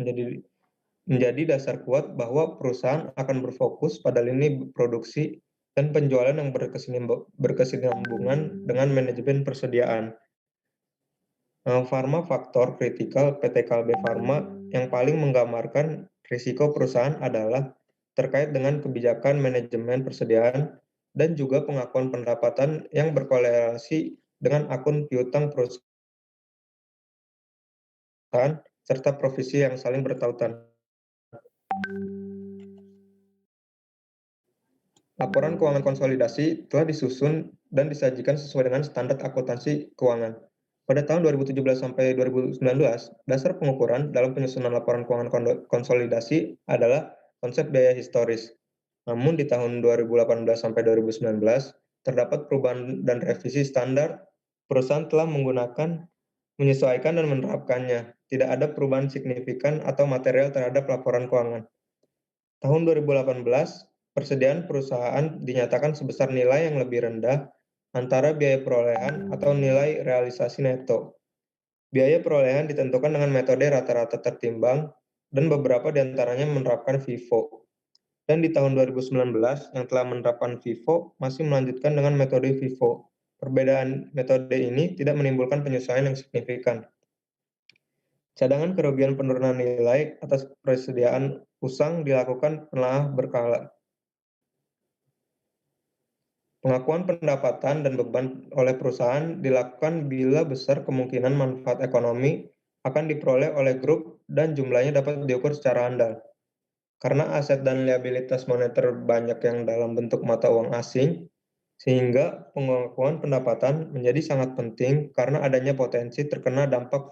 menjadi dasar kuat bahwa perusahaan akan berfokus pada lini produksi dan penjualan yang berkesinambungan dengan manajemen persediaan. Pharma faktor kritikal PT Kalbe Pharma yang paling menggambarkan risiko perusahaan adalah terkait dengan kebijakan manajemen persediaan dan juga pengakuan pendapatan yang berkorelasi dengan akun piutang perusahaan serta provisi yang saling bertautan. laporan keuangan konsolidasi telah disusun dan disajikan sesuai dengan standar akuntansi keuangan. Pada tahun 2017 sampai 2019, dasar pengukuran dalam penyusunan laporan keuangan konsolidasi adalah konsep biaya historis. Namun di tahun 2018 sampai 2019, terdapat perubahan dan revisi standar. Perusahaan telah menyesuaikan dan menerapkannya. Tidak ada perubahan signifikan atau material terhadap laporan keuangan. Tahun 2018, persediaan perusahaan dinyatakan sebesar nilai yang lebih rendah antara biaya perolehan atau nilai realisasi neto. Biaya perolehan ditentukan dengan metode rata-rata tertimbang dan beberapa diantaranya menerapkan FIFO. Dan di tahun 2019 yang telah menerapkan FIFO masih melanjutkan dengan metode FIFO. Perbedaan metode ini tidak menimbulkan penyesuaian yang signifikan. Cadangan kerugian penurunan nilai atas persediaan usang dilakukan telah berkala. Pengakuan pendapatan dan beban oleh perusahaan dilakukan bila besar kemungkinan manfaat ekonomi akan diperoleh oleh grup dan jumlahnya dapat diukur secara andal. Karena aset dan liabilitas moneter banyak yang dalam bentuk mata uang asing, sehingga pengakuan pendapatan menjadi sangat penting karena adanya potensi terkena dampak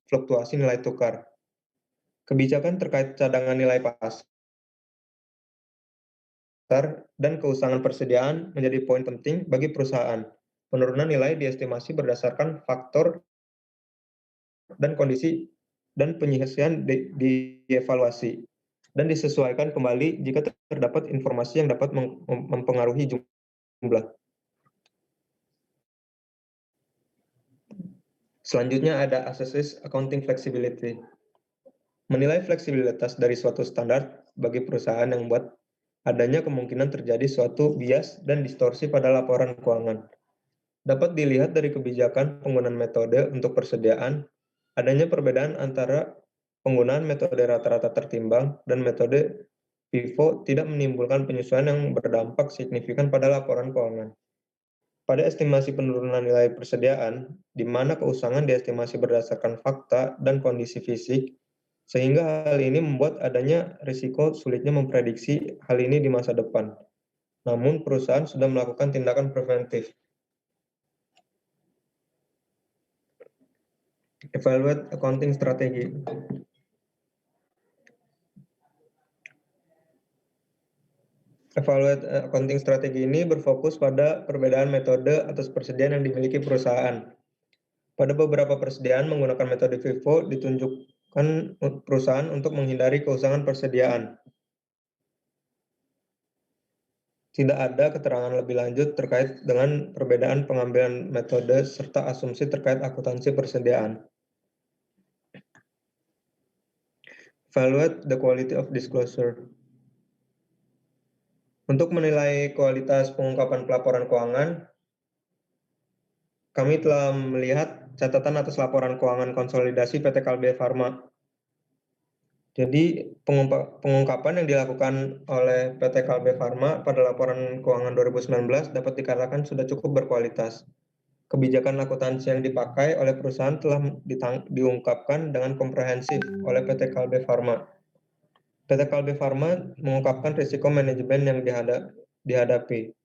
fluktuasi nilai tukar. Kebijakan terkait cadangan nilai pasar dan keusangan persediaan menjadi poin penting bagi perusahaan. Penurunan nilai diestimasi berdasarkan faktor dan kondisi dan penyelesaian dievaluasi dan disesuaikan kembali jika terdapat informasi yang dapat mempengaruhi jumlah. Selanjutnya ada assesses accounting flexibility. Menilai fleksibilitas dari suatu standar bagi perusahaan yang membuat adanya kemungkinan terjadi suatu bias dan distorsi pada laporan keuangan. Dapat dilihat dari kebijakan penggunaan metode untuk persediaan, adanya perbedaan antara penggunaan metode rata-rata tertimbang dan metode FIFO tidak menimbulkan penyesuaian yang berdampak signifikan pada laporan keuangan. Pada estimasi penurunan nilai persediaan, di mana keusangan diestimasi berdasarkan fakta dan kondisi fisik, sehingga hal ini membuat adanya risiko sulitnya memprediksi hal ini di masa depan. Namun perusahaan sudah melakukan tindakan preventif. Evaluate accounting strategi. Evaluate accounting strategi ini berfokus pada perbedaan metode atas persediaan yang dimiliki perusahaan. Pada beberapa persediaan menggunakan metode FIFO ditunjukkan perusahaan untuk menghindari keusangan persediaan. Tidak ada keterangan lebih lanjut terkait dengan perbedaan pengambilan metode serta asumsi terkait akuntansi persediaan. Evaluate the quality of disclosure. Untuk menilai kualitas pengungkapan pelaporan keuangan, kami telah melihat catatan atas laporan keuangan konsolidasi PT Kalbe Farma. Jadi pengungkapan yang dilakukan oleh PT Kalbe Farma pada laporan keuangan 2019 dapat dikatakan sudah cukup berkualitas. Kebijakan akuntansi yang dipakai oleh perusahaan telah diungkapkan dengan komprehensif oleh PT Kalbe Farma. PT Kalbe Farma mengungkapkan risiko manajemen yang dihadapi.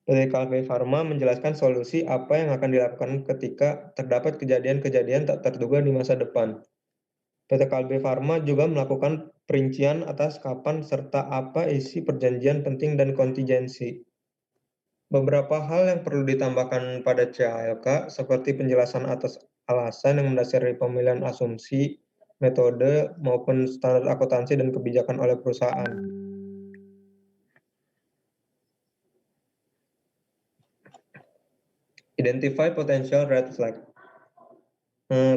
PT Kalbe Farma menjelaskan solusi apa yang akan dilakukan ketika terdapat kejadian-kejadian tak terduga di masa depan. PT Kalbe Farma juga melakukan perincian atas kapan serta apa isi perjanjian penting dan kontingensi. Beberapa hal yang perlu ditambahkan pada CALK seperti penjelasan atas alasan yang mendasari pemilihan asumsi, metode, maupun standar akuntansi dan kebijakan oleh perusahaan. Identify potential red flag.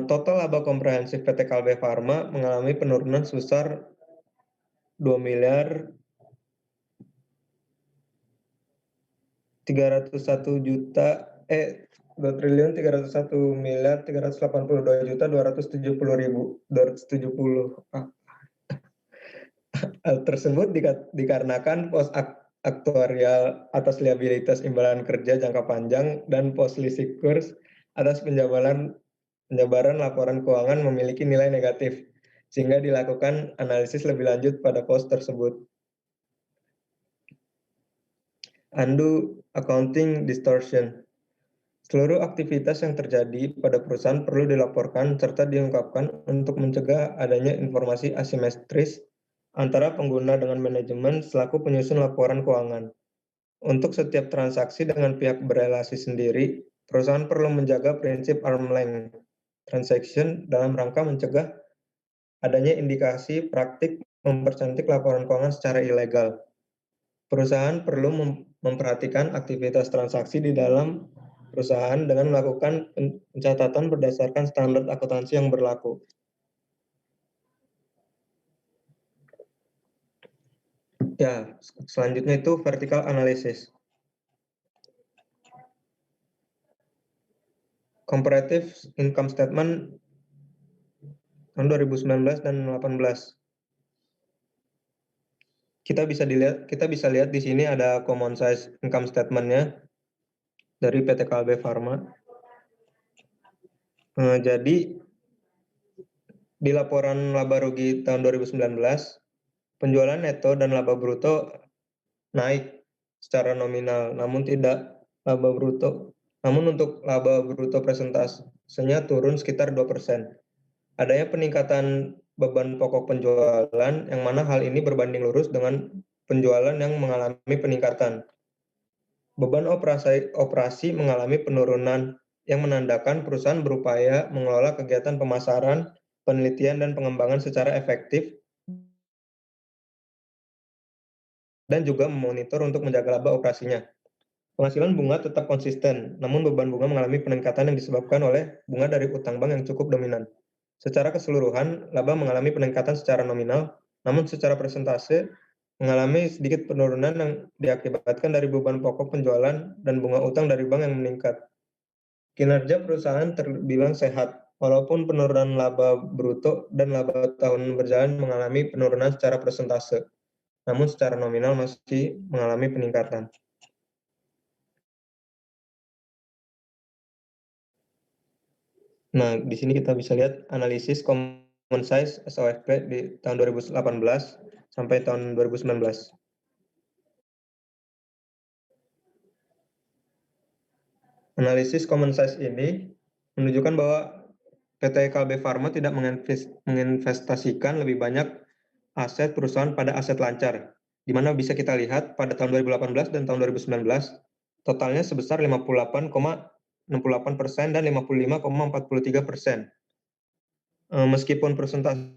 Total laba komprehensif PT Kalbe Farma mengalami penurunan sebesar 2 miliar 301 juta 2 triliun 301 miliar 382 juta 270. Hal tersebut dikarenakan pos aktuarial atas liabilitas imbalan kerja jangka panjang dan pos lisik kurs atas penjabaran laporan keuangan memiliki nilai negatif, sehingga dilakukan analisis lebih lanjut pada pos tersebut. Undue accounting distortion. Seluruh aktivitas yang terjadi pada perusahaan perlu dilaporkan serta diungkapkan untuk mencegah adanya informasi asimetris antara pengguna dengan manajemen selaku penyusun laporan keuangan. Untuk setiap transaksi dengan pihak berelasi sendiri, perusahaan perlu menjaga prinsip arm's length transaction dalam rangka mencegah adanya indikasi praktik mempercantik laporan keuangan secara ilegal. Perusahaan perlu memperhatikan aktivitas transaksi di dalam perusahaan dengan melakukan pencatatan berdasarkan standar akuntansi yang berlaku. Ya, selanjutnya itu vertical analysis. Comparative income statement tahun 2019 dan 2018. Kita bisa lihat di sini ada common size income statement-nya dari PT Kalbe Farma. Jadi di laporan laba rugi tahun 2019, penjualan neto dan laba bruto naik secara nominal, namun untuk laba bruto persentasenya turun sekitar 2%. Adanya peningkatan beban pokok penjualan, yang mana hal ini berbanding lurus dengan penjualan yang mengalami peningkatan. Beban operasi mengalami penurunan, yang menandakan perusahaan berupaya mengelola kegiatan pemasaran, penelitian, dan pengembangan secara efektif, dan juga memonitor untuk menjaga laba operasinya. Penghasilan bunga tetap konsisten, namun beban bunga mengalami peningkatan yang disebabkan oleh bunga dari utang bank yang cukup dominan. Secara keseluruhan, laba mengalami peningkatan secara nominal, namun secara persentase mengalami sedikit penurunan yang diakibatkan dari beban pokok penjualan dan bunga utang dari bank yang meningkat. Kinerja perusahaan terbilang sehat, walaupun penurunan laba bruto dan laba tahun berjalan mengalami penurunan secara persentase, namun secara nominal masih mengalami peningkatan. Nah, di sini kita bisa lihat analisis common size SOFP di tahun 2018 sampai tahun 2019. Analisis common size ini menunjukkan bahwa PT Kalbe Farma tidak menginvestasikan lebih banyak aset perusahaan pada aset lancar, di mana bisa kita lihat pada tahun 2018 dan tahun 2019, totalnya sebesar 58,68% dan 55,43%. Meskipun persentase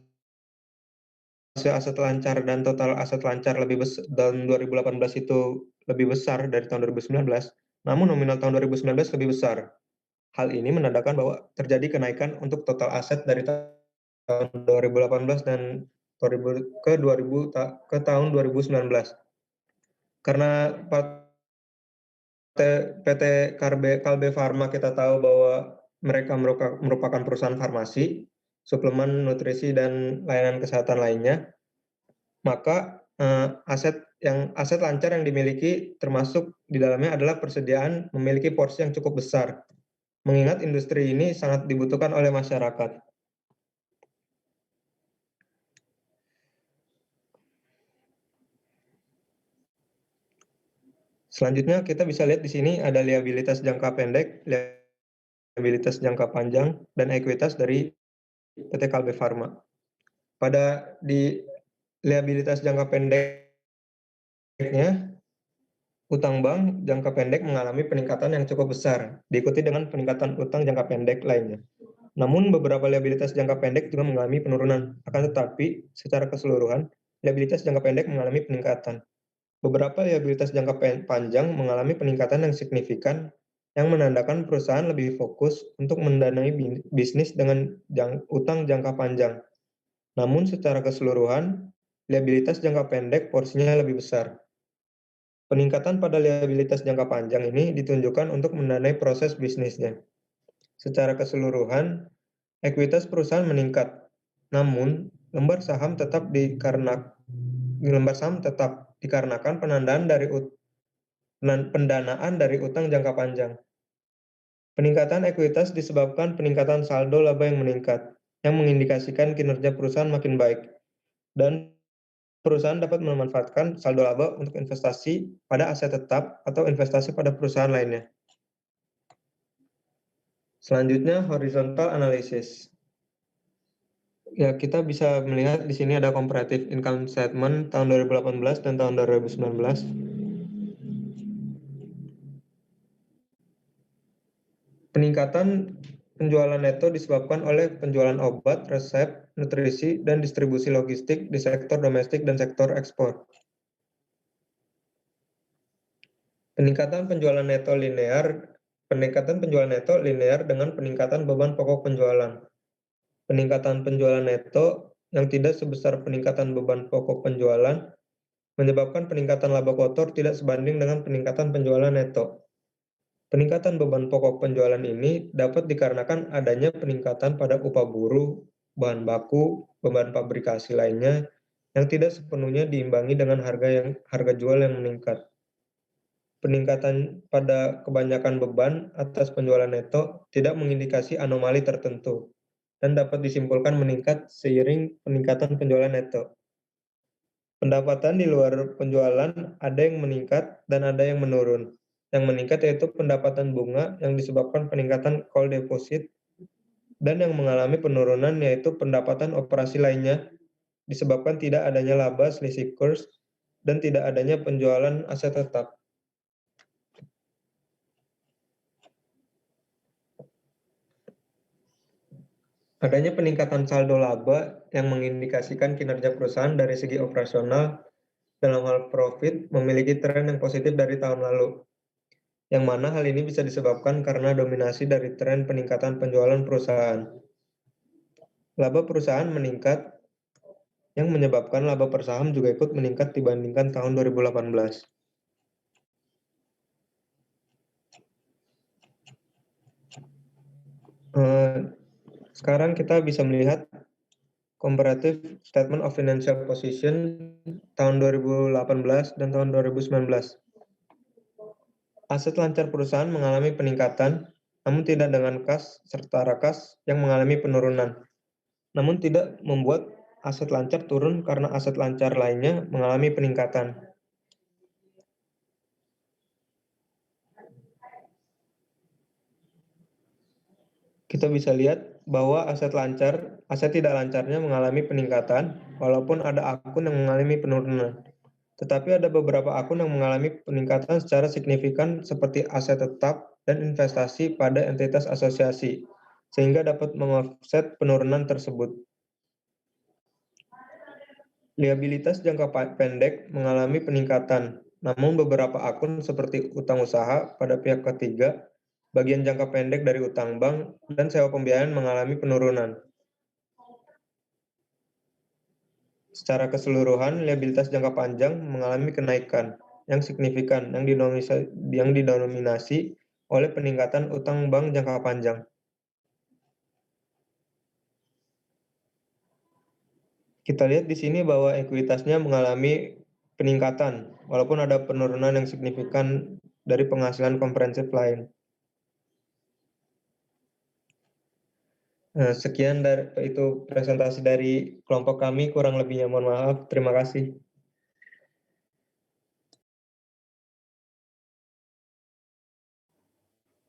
aset lancar dan total aset lancar lebih besar tahun 2018 itu lebih besar dari tahun 2019, namun nominal tahun 2019 lebih besar. Hal ini menandakan bahwa terjadi kenaikan untuk total aset dari tahun 2018 dan ke tahun 2019. Karena PT Kalbe Farma kita tahu bahwa mereka merupakan perusahaan farmasi, suplemen, nutrisi, dan layanan kesehatan lainnya, maka aset lancar yang dimiliki termasuk di dalamnya adalah persediaan memiliki porsi yang cukup besar, mengingat industri ini sangat dibutuhkan oleh masyarakat. Selanjutnya kita bisa lihat di sini ada liabilitas jangka pendek, liabilitas jangka panjang, dan ekuitas dari PT Kalbe Farma. Pada di liabilitas jangka pendeknya, utang bank jangka pendek mengalami peningkatan yang cukup besar, diikuti dengan peningkatan utang jangka pendek lainnya. Namun beberapa liabilitas jangka pendek juga mengalami penurunan, akan tetapi secara keseluruhan, liabilitas jangka pendek mengalami peningkatan. Beberapa liabilitas jangka panjang mengalami peningkatan yang signifikan, yang menandakan perusahaan lebih fokus untuk mendanai bisnis dengan utang jangka panjang. Namun secara keseluruhan, liabilitas jangka pendek porsinya lebih besar. Peningkatan pada liabilitas jangka panjang ini ditunjukkan untuk mendanai proses bisnisnya. Secara keseluruhan, ekuitas perusahaan meningkat, namun lembar saham tetap dikarenakan pendanaan dari utang jangka panjang. Peningkatan ekuitas disebabkan peningkatan saldo laba yang meningkat, yang mengindikasikan kinerja perusahaan makin baik, dan perusahaan dapat memanfaatkan saldo laba untuk investasi pada aset tetap atau investasi pada perusahaan lainnya. Selanjutnya, horizontal analysis. Ya, kita bisa melihat di sini ada comparative income statement tahun 2018 dan tahun 2019. Peningkatan penjualan neto disebabkan oleh penjualan obat, resep, nutrisi, dan distribusi logistik di sektor domestik dan sektor ekspor. Peningkatan penjualan neto linear dengan peningkatan beban pokok penjualan. Peningkatan penjualan neto yang tidak sebesar peningkatan beban pokok penjualan menyebabkan peningkatan laba kotor tidak sebanding dengan peningkatan penjualan neto. Peningkatan beban pokok penjualan ini dapat dikarenakan adanya peningkatan pada upah buruh, bahan baku, beban fabrikasi lainnya yang tidak sepenuhnya diimbangi dengan harga jual yang meningkat. Peningkatan pada kebanyakan beban atas penjualan neto tidak mengindikasi anomali tertentu dan dapat disimpulkan meningkat seiring peningkatan penjualan neto. Pendapatan di luar penjualan ada yang meningkat dan ada yang menurun. Yang meningkat yaitu pendapatan bunga yang disebabkan peningkatan call deposit, dan yang mengalami penurunan yaitu pendapatan operasi lainnya disebabkan tidak adanya laba selisih kurs dan tidak adanya penjualan aset tetap. Adanya peningkatan saldo laba yang mengindikasikan kinerja perusahaan dari segi operasional dalam hal profit memiliki tren yang positif dari tahun lalu, yang mana hal ini bisa disebabkan karena dominasi dari tren peningkatan penjualan perusahaan. Laba perusahaan meningkat, yang menyebabkan laba per saham juga ikut meningkat dibandingkan tahun 2018. Sekarang kita bisa melihat comparative statement of financial position tahun 2018 dan tahun 2019. Aset lancar perusahaan mengalami peningkatan, namun tidak dengan kas serta rakas yang mengalami penurunan. Namun tidak membuat aset lancar turun karena aset lancar lainnya mengalami peningkatan. Kita bisa lihat bahwa aset tidak lancarnya mengalami peningkatan, walaupun ada akun yang mengalami penurunan. Tetapi ada beberapa akun yang mengalami peningkatan secara signifikan seperti aset tetap dan investasi pada entitas asosiasi, sehingga dapat mengofset penurunan tersebut. Liabilitas jangka pendek mengalami peningkatan, namun beberapa akun seperti utang usaha pada pihak ketiga, bagian jangka pendek dari utang bank, dan sewa pembiayaan mengalami penurunan. Secara keseluruhan, liabilitas jangka panjang mengalami kenaikan yang signifikan yang didominasi oleh peningkatan utang bank jangka panjang. Kita lihat di sini bahwa ekuitasnya mengalami peningkatan, walaupun ada penurunan yang signifikan dari penghasilan komprehensif lain. Sekian itu presentasi dari kelompok kami, kurang lebihnya mohon maaf. Terima kasih.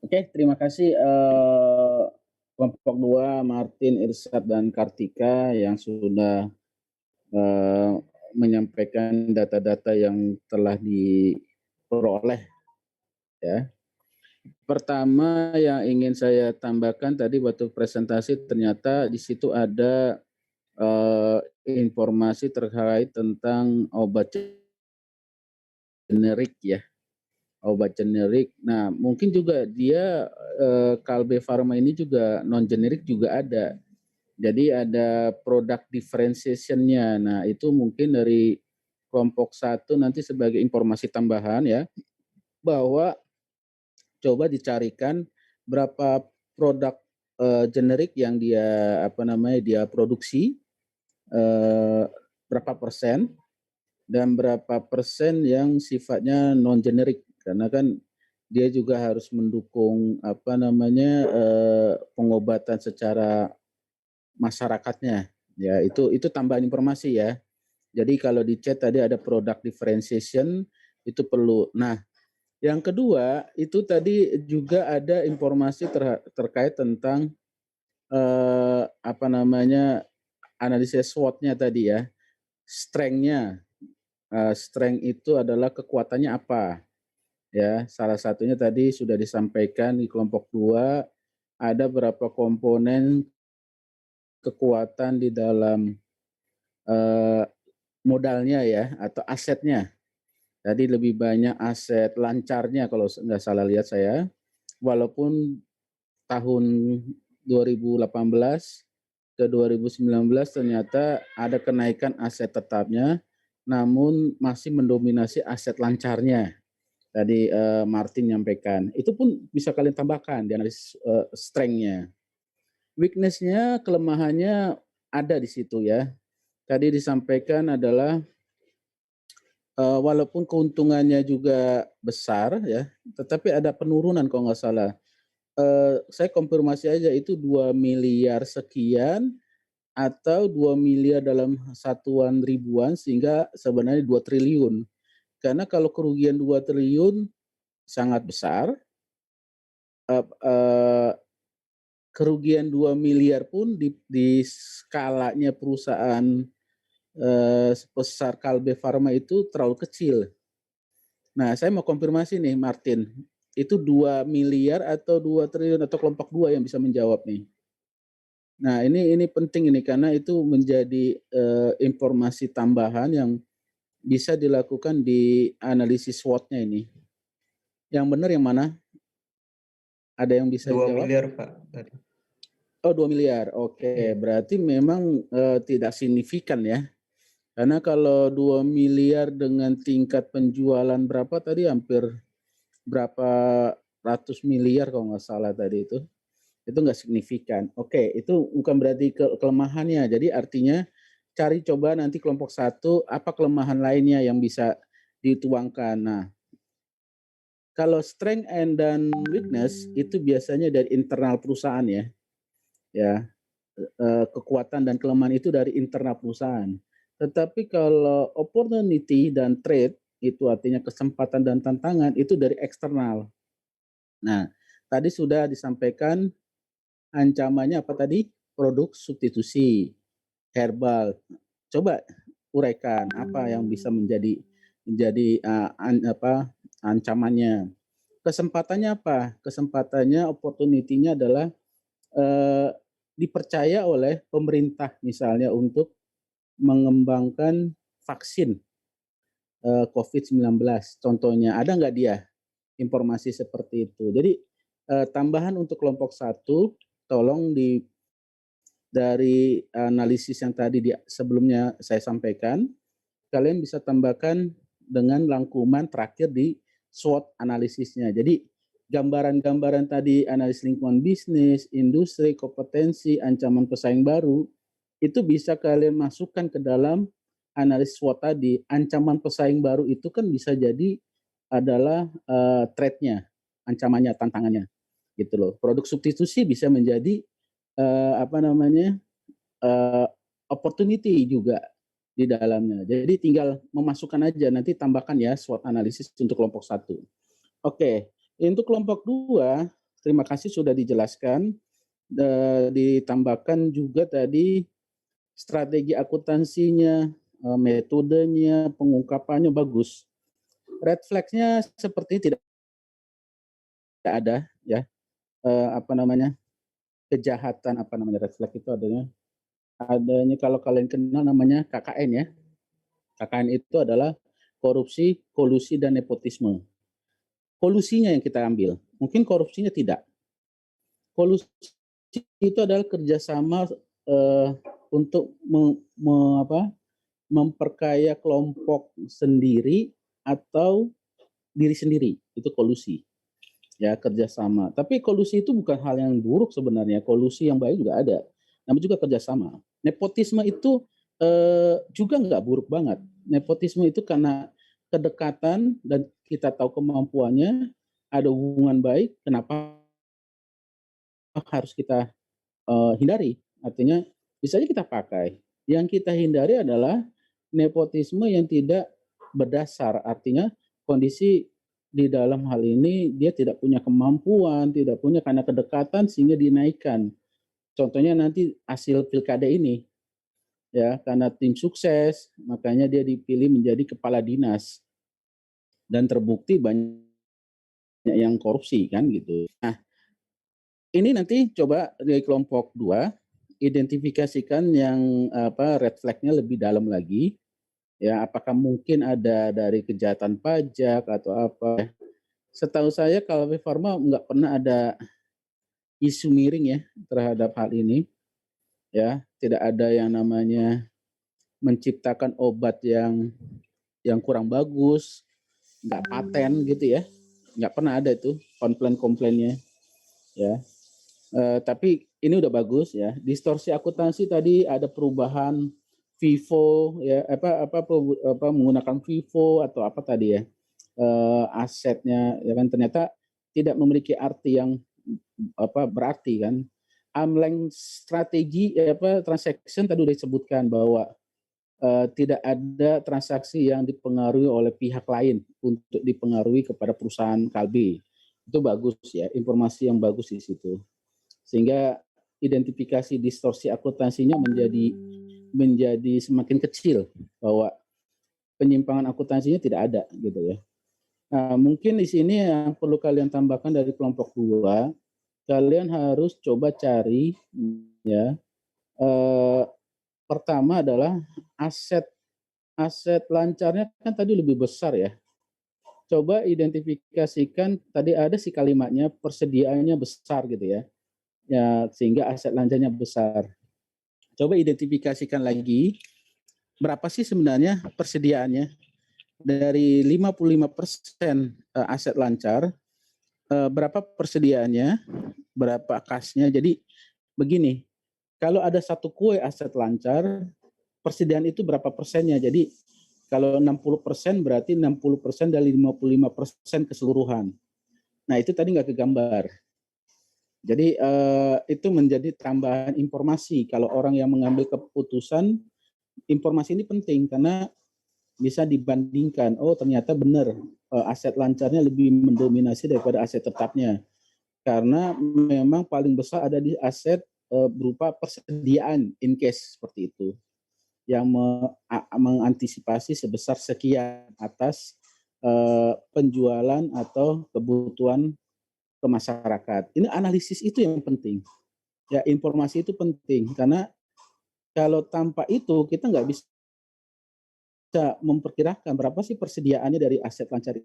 Oke, terima kasih kelompok 2 Martin, Irsyad, dan Kartika yang sudah menyampaikan data-data yang telah diperoleh. Ya. Pertama yang ingin saya tambahkan tadi waktu presentasi ternyata di situ ada informasi terkait tentang obat generik ya. Obat generik. Nah, mungkin juga dia Kalbe Pharma ini juga non generik juga ada. Jadi ada product differentiation-nya. Nah, itu mungkin dari kelompok 1 nanti sebagai informasi tambahan ya, bahwa coba dicarikan berapa produk generik yang dia dia produksi, berapa persen, dan berapa persen yang sifatnya non generik, karena kan dia juga harus mendukung pengobatan secara masyarakatnya ya. Itu tambahan informasi ya. Jadi kalau di chat tadi ada product differentiation, itu perlu. Nah, yang kedua itu tadi juga ada informasi terkait tentang analisis SWOT-nya tadi ya, strength-nya. Strength itu adalah kekuatannya apa? Ya, salah satunya tadi sudah disampaikan di kelompok 2 ada berapa komponen kekuatan di dalam modalnya ya atau asetnya. Jadi lebih banyak aset lancarnya kalau nggak salah lihat saya. Walaupun tahun 2018 ke 2019 ternyata ada kenaikan aset tetapnya, namun masih mendominasi aset lancarnya. Tadi Martin nyampaikan. Itu pun bisa kalian tambahkan di analisis strength-nya. Weakness-nya, kelemahannya ada di situ ya. Tadi disampaikan adalah walaupun keuntungannya juga besar ya, tetapi ada penurunan kalau nggak salah. Saya konfirmasi aja itu 2 miliar sekian atau 2 miliar dalam satuan ribuan sehingga sebenarnya 2 triliun. Karena kalau kerugian 2 triliun sangat besar, kerugian 2 miliar pun di skalanya perusahaan sebesar Kalbe Farma itu terlalu kecil. Nah, saya mau konfirmasi nih Martin, itu 2 miliar atau 2 triliun atau kelompok 2 yang bisa menjawab nih? Nah, ini penting ini karena itu menjadi informasi tambahan yang bisa dilakukan di analisis SWOT-nya ini. Yang benar yang mana? Ada yang bisa 2 jawab? miliar, Pak. Tadi. Oh, 2 miliar. Oke, berarti memang tidak signifikan ya. Karena kalau 2 miliar dengan tingkat penjualan berapa tadi hampir berapa ratus miliar kalau nggak salah tadi itu nggak signifikan. Oke, itu bukan berarti kelemahannya. Jadi artinya cari coba nanti kelompok 1 apa kelemahan lainnya yang bisa dituangkan. Nah, kalau strength dan weakness itu biasanya dari internal perusahaan ya. Ya, kekuatan dan kelemahan itu dari internal perusahaan. Tetapi kalau opportunity dan threat itu artinya kesempatan dan tantangan itu dari eksternal. Nah, tadi sudah disampaikan ancamannya apa tadi? Produk substitusi, herbal. Coba uraikan apa yang bisa menjadi ancamannya. Kesempatannya apa? Kesempatannya, opportunity-nya adalah dipercaya oleh pemerintah misalnya untuk mengembangkan vaksin COVID-19 contohnya. Ada nggak dia informasi seperti itu? Jadi tambahan untuk kelompok 1 tolong dari analisis yang tadi sebelumnya saya sampaikan, kalian bisa tambahkan dengan rangkuman terakhir di SWOT analisisnya. Jadi gambaran-gambaran tadi analisis lingkungan bisnis, industri, kompetensi, ancaman pesaing baru, itu bisa kalian masukkan ke dalam analisis SWOT tadi. Ancaman pesaing baru itu kan bisa jadi adalah threat-nya, ancamannya, tantangannya, gitu loh. Produk substitusi bisa menjadi opportunity juga di dalamnya. Jadi tinggal memasukkan aja, nanti tambahkan ya SWOT analisis untuk kelompok 1. Oke, untuk kelompok 2, terima kasih sudah dijelaskan. Ditambahkan juga tadi strategi akuntansinya, metodenya, pengungkapannya bagus. Red flag-nya seperti tidak ada ya. Kejahatan red flag itu adanya kalau kalian kenal namanya KKN ya. KKN itu adalah korupsi, kolusi, dan nepotisme. Kolusinya yang kita ambil, mungkin korupsinya tidak. Kolusi itu adalah kerjasama untuk memperkaya kelompok sendiri atau diri sendiri, itu kolusi. Ya, kerjasama. Tapi kolusi itu bukan hal yang buruk sebenarnya. Kolusi yang baik juga ada. Namanya juga kerjasama. Nepotisme itu juga nggak buruk banget. Nepotisme itu karena kedekatan dan kita tahu kemampuannya, ada hubungan baik, kenapa harus kita hindari? Artinya bisa aja kita pakai. Yang kita hindari adalah nepotisme yang tidak berdasar. Artinya kondisi di dalam hal ini dia tidak punya kemampuan, tidak punya karena kedekatan sehingga dinaikkan. Contohnya nanti hasil pilkada ini, ya, karena tim sukses, makanya dia dipilih menjadi kepala dinas dan terbukti banyak yang korupsi kan gitu. Nah, ini nanti coba dari kelompok 2 identifikasikan yang red flag-nya lebih dalam lagi. Ya, apakah mungkin ada dari kejahatan pajak atau apa? Setahu saya kalau Farma nggak pernah ada isu miring ya terhadap hal ini. Ya, tidak ada yang namanya menciptakan obat yang kurang bagus, nggak paten gitu ya, nggak pernah ada itu komplain-komplainnya. Ya, tapi ini udah bagus ya. Distorsi akuntansi tadi ada perubahan FIFO ya, menggunakan FIFO atau apa tadi ya, asetnya ya kan ternyata tidak memiliki arti yang berarti kan. Amleng strategi transaction tadi udah disebutkan bahwa tidak ada transaksi yang dipengaruhi oleh pihak lain untuk dipengaruhi kepada perusahaan Kalbe. Itu bagus ya, informasi yang bagus di situ. Sehingga identifikasi distorsi akuntansinya menjadi semakin kecil, bahwa penyimpangan akuntansinya tidak ada gitu ya. Nah, mungkin di sini yang perlu kalian tambahkan dari kelompok 2, kalian harus coba cari ya. Pertama adalah aset lancarnya kan tadi lebih besar ya. Coba identifikasikan, tadi ada sih kalimatnya persediaannya besar gitu ya. Ya, sehingga aset lancarnya besar. Coba identifikasikan lagi berapa sih sebenarnya persediaannya. Dari 55% aset lancar, berapa persediaannya, berapa kasnya. Jadi begini, kalau ada satu kue aset lancar, persediaan itu berapa persennya. Jadi kalau 60% berarti 60% dari 55% keseluruhan. Nah, itu tadi nggak kegambar. Jadi itu menjadi tambahan informasi. Kalau orang yang mengambil keputusan, informasi ini penting karena bisa dibandingkan. Oh, ternyata benar aset lancarnya lebih mendominasi daripada aset tetapnya. Karena memang paling besar ada di aset berupa persediaan in case seperti itu, yang mengantisipasi sebesar sekian atas penjualan atau kebutuhan ke masyarakat. Ini analisis itu yang penting. Ya, informasi itu penting karena kalau tanpa itu kita nggak bisa memperkirakan berapa sih persediaannya dari aset lancar.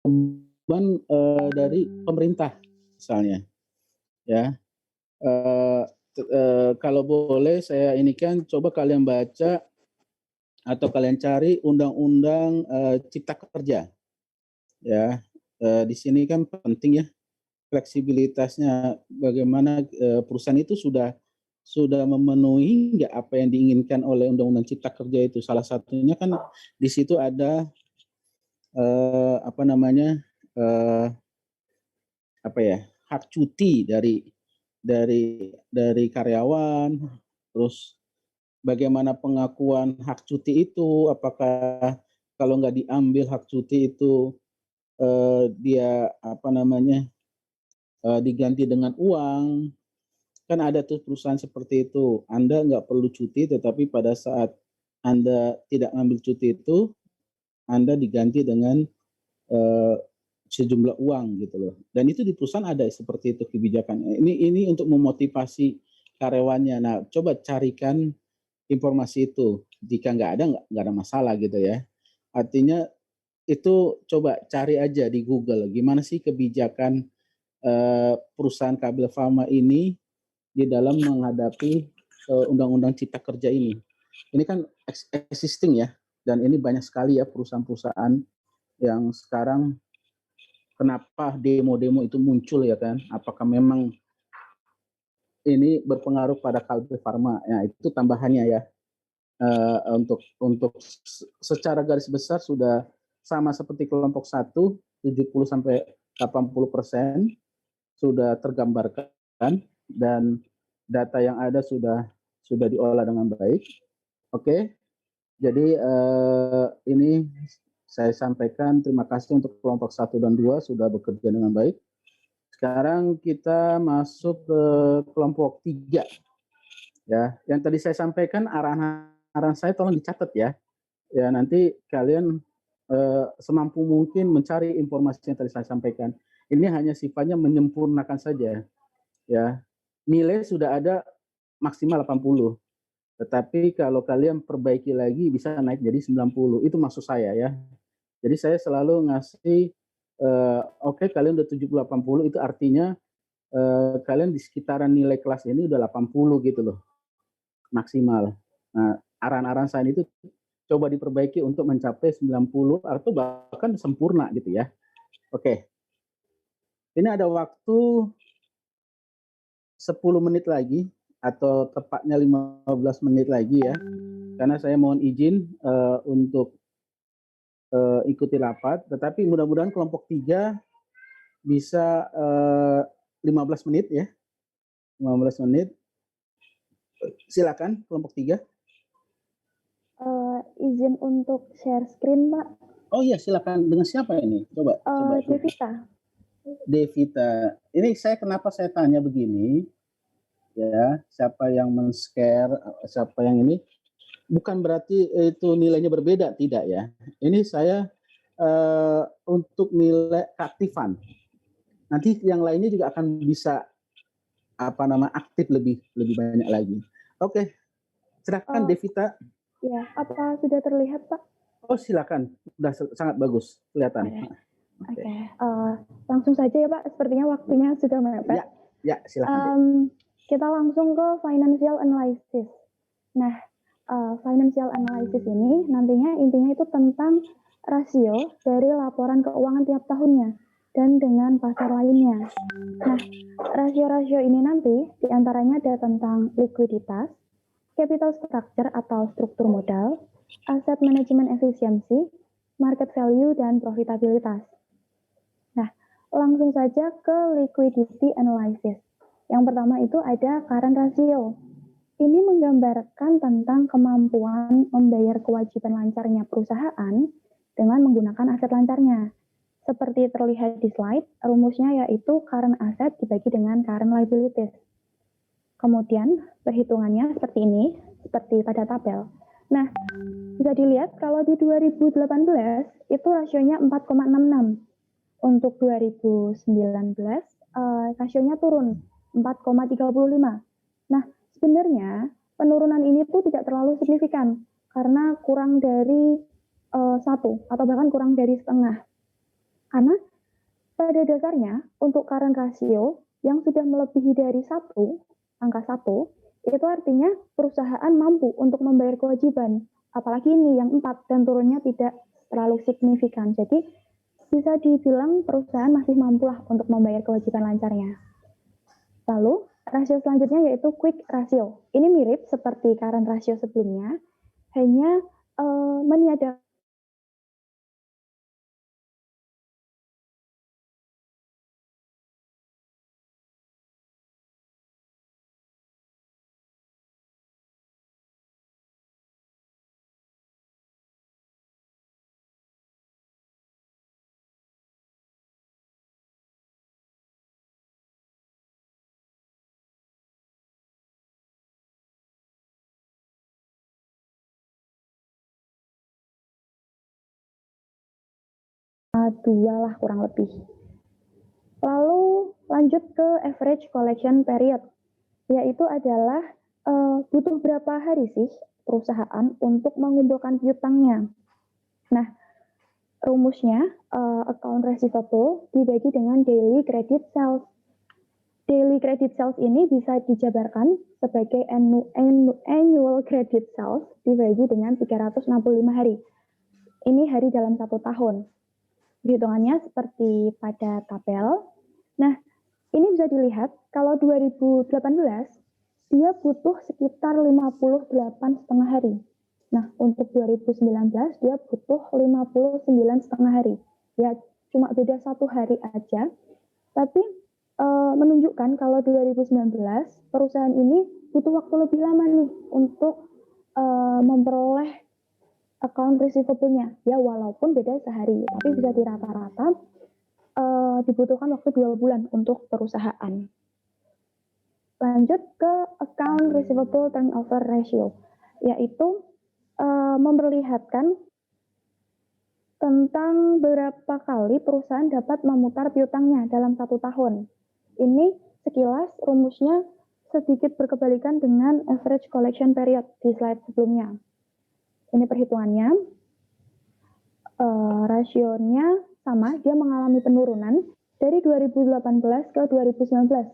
Beban dari pemerintah misalnya, ya. Kalau boleh saya ini kan coba kalian baca atau kalian cari undang-undang Cipta Kerja, ya. Di sini kan penting ya fleksibilitasnya, bagaimana perusahaan itu sudah memenuhi nggak apa yang diinginkan oleh undang-undang Cipta Kerja itu. Salah satunya kan di situ ada hak cuti dari karyawan, terus bagaimana pengakuan hak cuti itu, apakah kalau nggak diambil hak cuti itu dia diganti dengan uang. Kan ada tuh perusahaan seperti itu, Anda nggak perlu cuti, tetapi pada saat Anda tidak ambil cuti itu, Anda diganti dengan sejumlah uang gitu loh. Dan itu di perusahaan ada seperti itu kebijakan. Ini untuk memotivasi karyawannya. Nah, coba carikan informasi itu. Jika nggak ada masalah gitu ya. Artinya itu coba cari aja di Google gimana sih kebijakan perusahaan kabel farma ini di dalam menghadapi undang-undang Cipta Kerja ini. Ini kan existing ya, dan ini banyak sekali ya perusahaan-perusahaan yang sekarang kenapa demo-demo itu muncul ya kan? Apakah memang ini berpengaruh pada Kalbe Farma. Ya, itu tambahannya ya. Untuk secara garis besar sudah sama seperti kelompok 1, 70 sampai 80% sudah tergambarkan dan data yang ada sudah diolah dengan baik. Oke. Jadi ini saya sampaikan terima kasih untuk kelompok 1 dan 2 sudah bekerja dengan baik. Sekarang kita masuk ke kelompok 3. Ya, yang tadi saya sampaikan arahan saya tolong dicatat ya. Ya, nanti kalian semampu mungkin mencari informasi yang tadi saya sampaikan. Ini hanya sifatnya menyempurnakan saja. Ya. Nilai sudah ada maksimal 80. Tetapi kalau kalian perbaiki lagi bisa naik jadi 90. Itu maksud saya ya. Jadi saya selalu ngasih oke, kalian udah 70-80 itu artinya kalian di sekitaran nilai kelas ini udah 80 gitu loh. Maksimal. Nah, arahan-arahan saya itu coba diperbaiki untuk mencapai 90 atau bahkan sempurna gitu ya. Oke. Ini ada waktu 10 menit lagi atau tepatnya 15 menit lagi ya. Karena saya mohon izin untuk ikuti rapat, tetapi mudah-mudahan kelompok 3 bisa 15 menit ya. 15 menit. Silakan kelompok 3. Izin untuk share screen, Pak. Oh iya, silakan. Dengan siapa ini? Coba. Devita. Devita. Ini kenapa saya tanya begini? Ya, siapa yang men-share, siapa yang ini? Bukan berarti itu nilainya berbeda, tidak ya. Ini saya untuk nilai keaktifan. Nanti yang lainnya juga akan bisa aktif lebih banyak lagi. Oke. Silakan Devita. Ya, apa sudah terlihat, Pak? Oh, silakan. Sudah sangat bagus kelihatan. Oke. Langsung saja ya, Pak. Sepertinya waktunya sudah mepet. Ya, silakan. Kita langsung ke financial analysis. Nah, financial analysis ini nantinya intinya itu tentang rasio dari laporan keuangan tiap tahunnya dan dengan pasar lainnya. Nah, rasio-rasio ini nanti diantaranya ada tentang likuiditas, capital structure atau struktur modal, asset management efficiency, market value, dan profitabilitas. Nah, langsung saja ke liquidity analysis. Yang pertama itu ada current ratio. Ini menggambarkan tentang kemampuan membayar kewajiban lancarnya perusahaan dengan menggunakan aset lancarnya. Seperti terlihat di slide, rumusnya yaitu current asset dibagi dengan current liabilities. Kemudian perhitungannya seperti ini, seperti pada tabel. Nah, bisa dilihat kalau di 2018 itu rasionya 4,66. Untuk 2019 rasionya turun 4,35. Nah, sebenarnya penurunan ini tuh tidak terlalu signifikan karena kurang dari 1 atau bahkan kurang dari setengah. Karena pada dasarnya untuk current ratio yang sudah melebihi dari 1, angka 1, itu artinya perusahaan mampu untuk membayar kewajiban. Apalagi ini yang 4 dan turunnya tidak terlalu signifikan. Jadi bisa dibilang perusahaan masih mampulah untuk membayar kewajiban lancarnya. Lalu rasio selanjutnya yaitu quick ratio. Ini mirip seperti current ratio sebelumnya, hanya meniadakan dua lah kurang lebih. Lalu lanjut ke average collection period, yaitu adalah butuh berapa hari sih perusahaan untuk mengumpulkan piutangnya. Nah, rumusnya account receivable dibagi dengan daily credit sales. Daily credit sales ini bisa dijabarkan sebagai annual credit sales dibagi dengan 365 hari. Ini hari dalam 1 tahun. Hitungannya seperti pada tabel. Nah, Ini bisa dilihat kalau 2018 dia butuh sekitar 58,5 hari. Nah, untuk 2019 dia butuh 59,5 hari. Ya, cuma beda 1 hari aja. Tapi menunjukkan kalau 2019 perusahaan ini butuh waktu lebih lama nih untuk memperoleh account receivable-nya. Ya, walaupun beda sehari, tapi bisa dirata-rata dibutuhkan waktu 2 bulan untuk perusahaan. Lanjut ke account receivable turnover ratio, yaitu memperlihatkan tentang berapa kali perusahaan dapat memutar piutangnya dalam 1 tahun. Ini sekilas rumusnya sedikit berkebalikan dengan average collection period di slide sebelumnya. Ini perhitungannya, rasionya sama, dia mengalami penurunan dari 2018 ke 2019,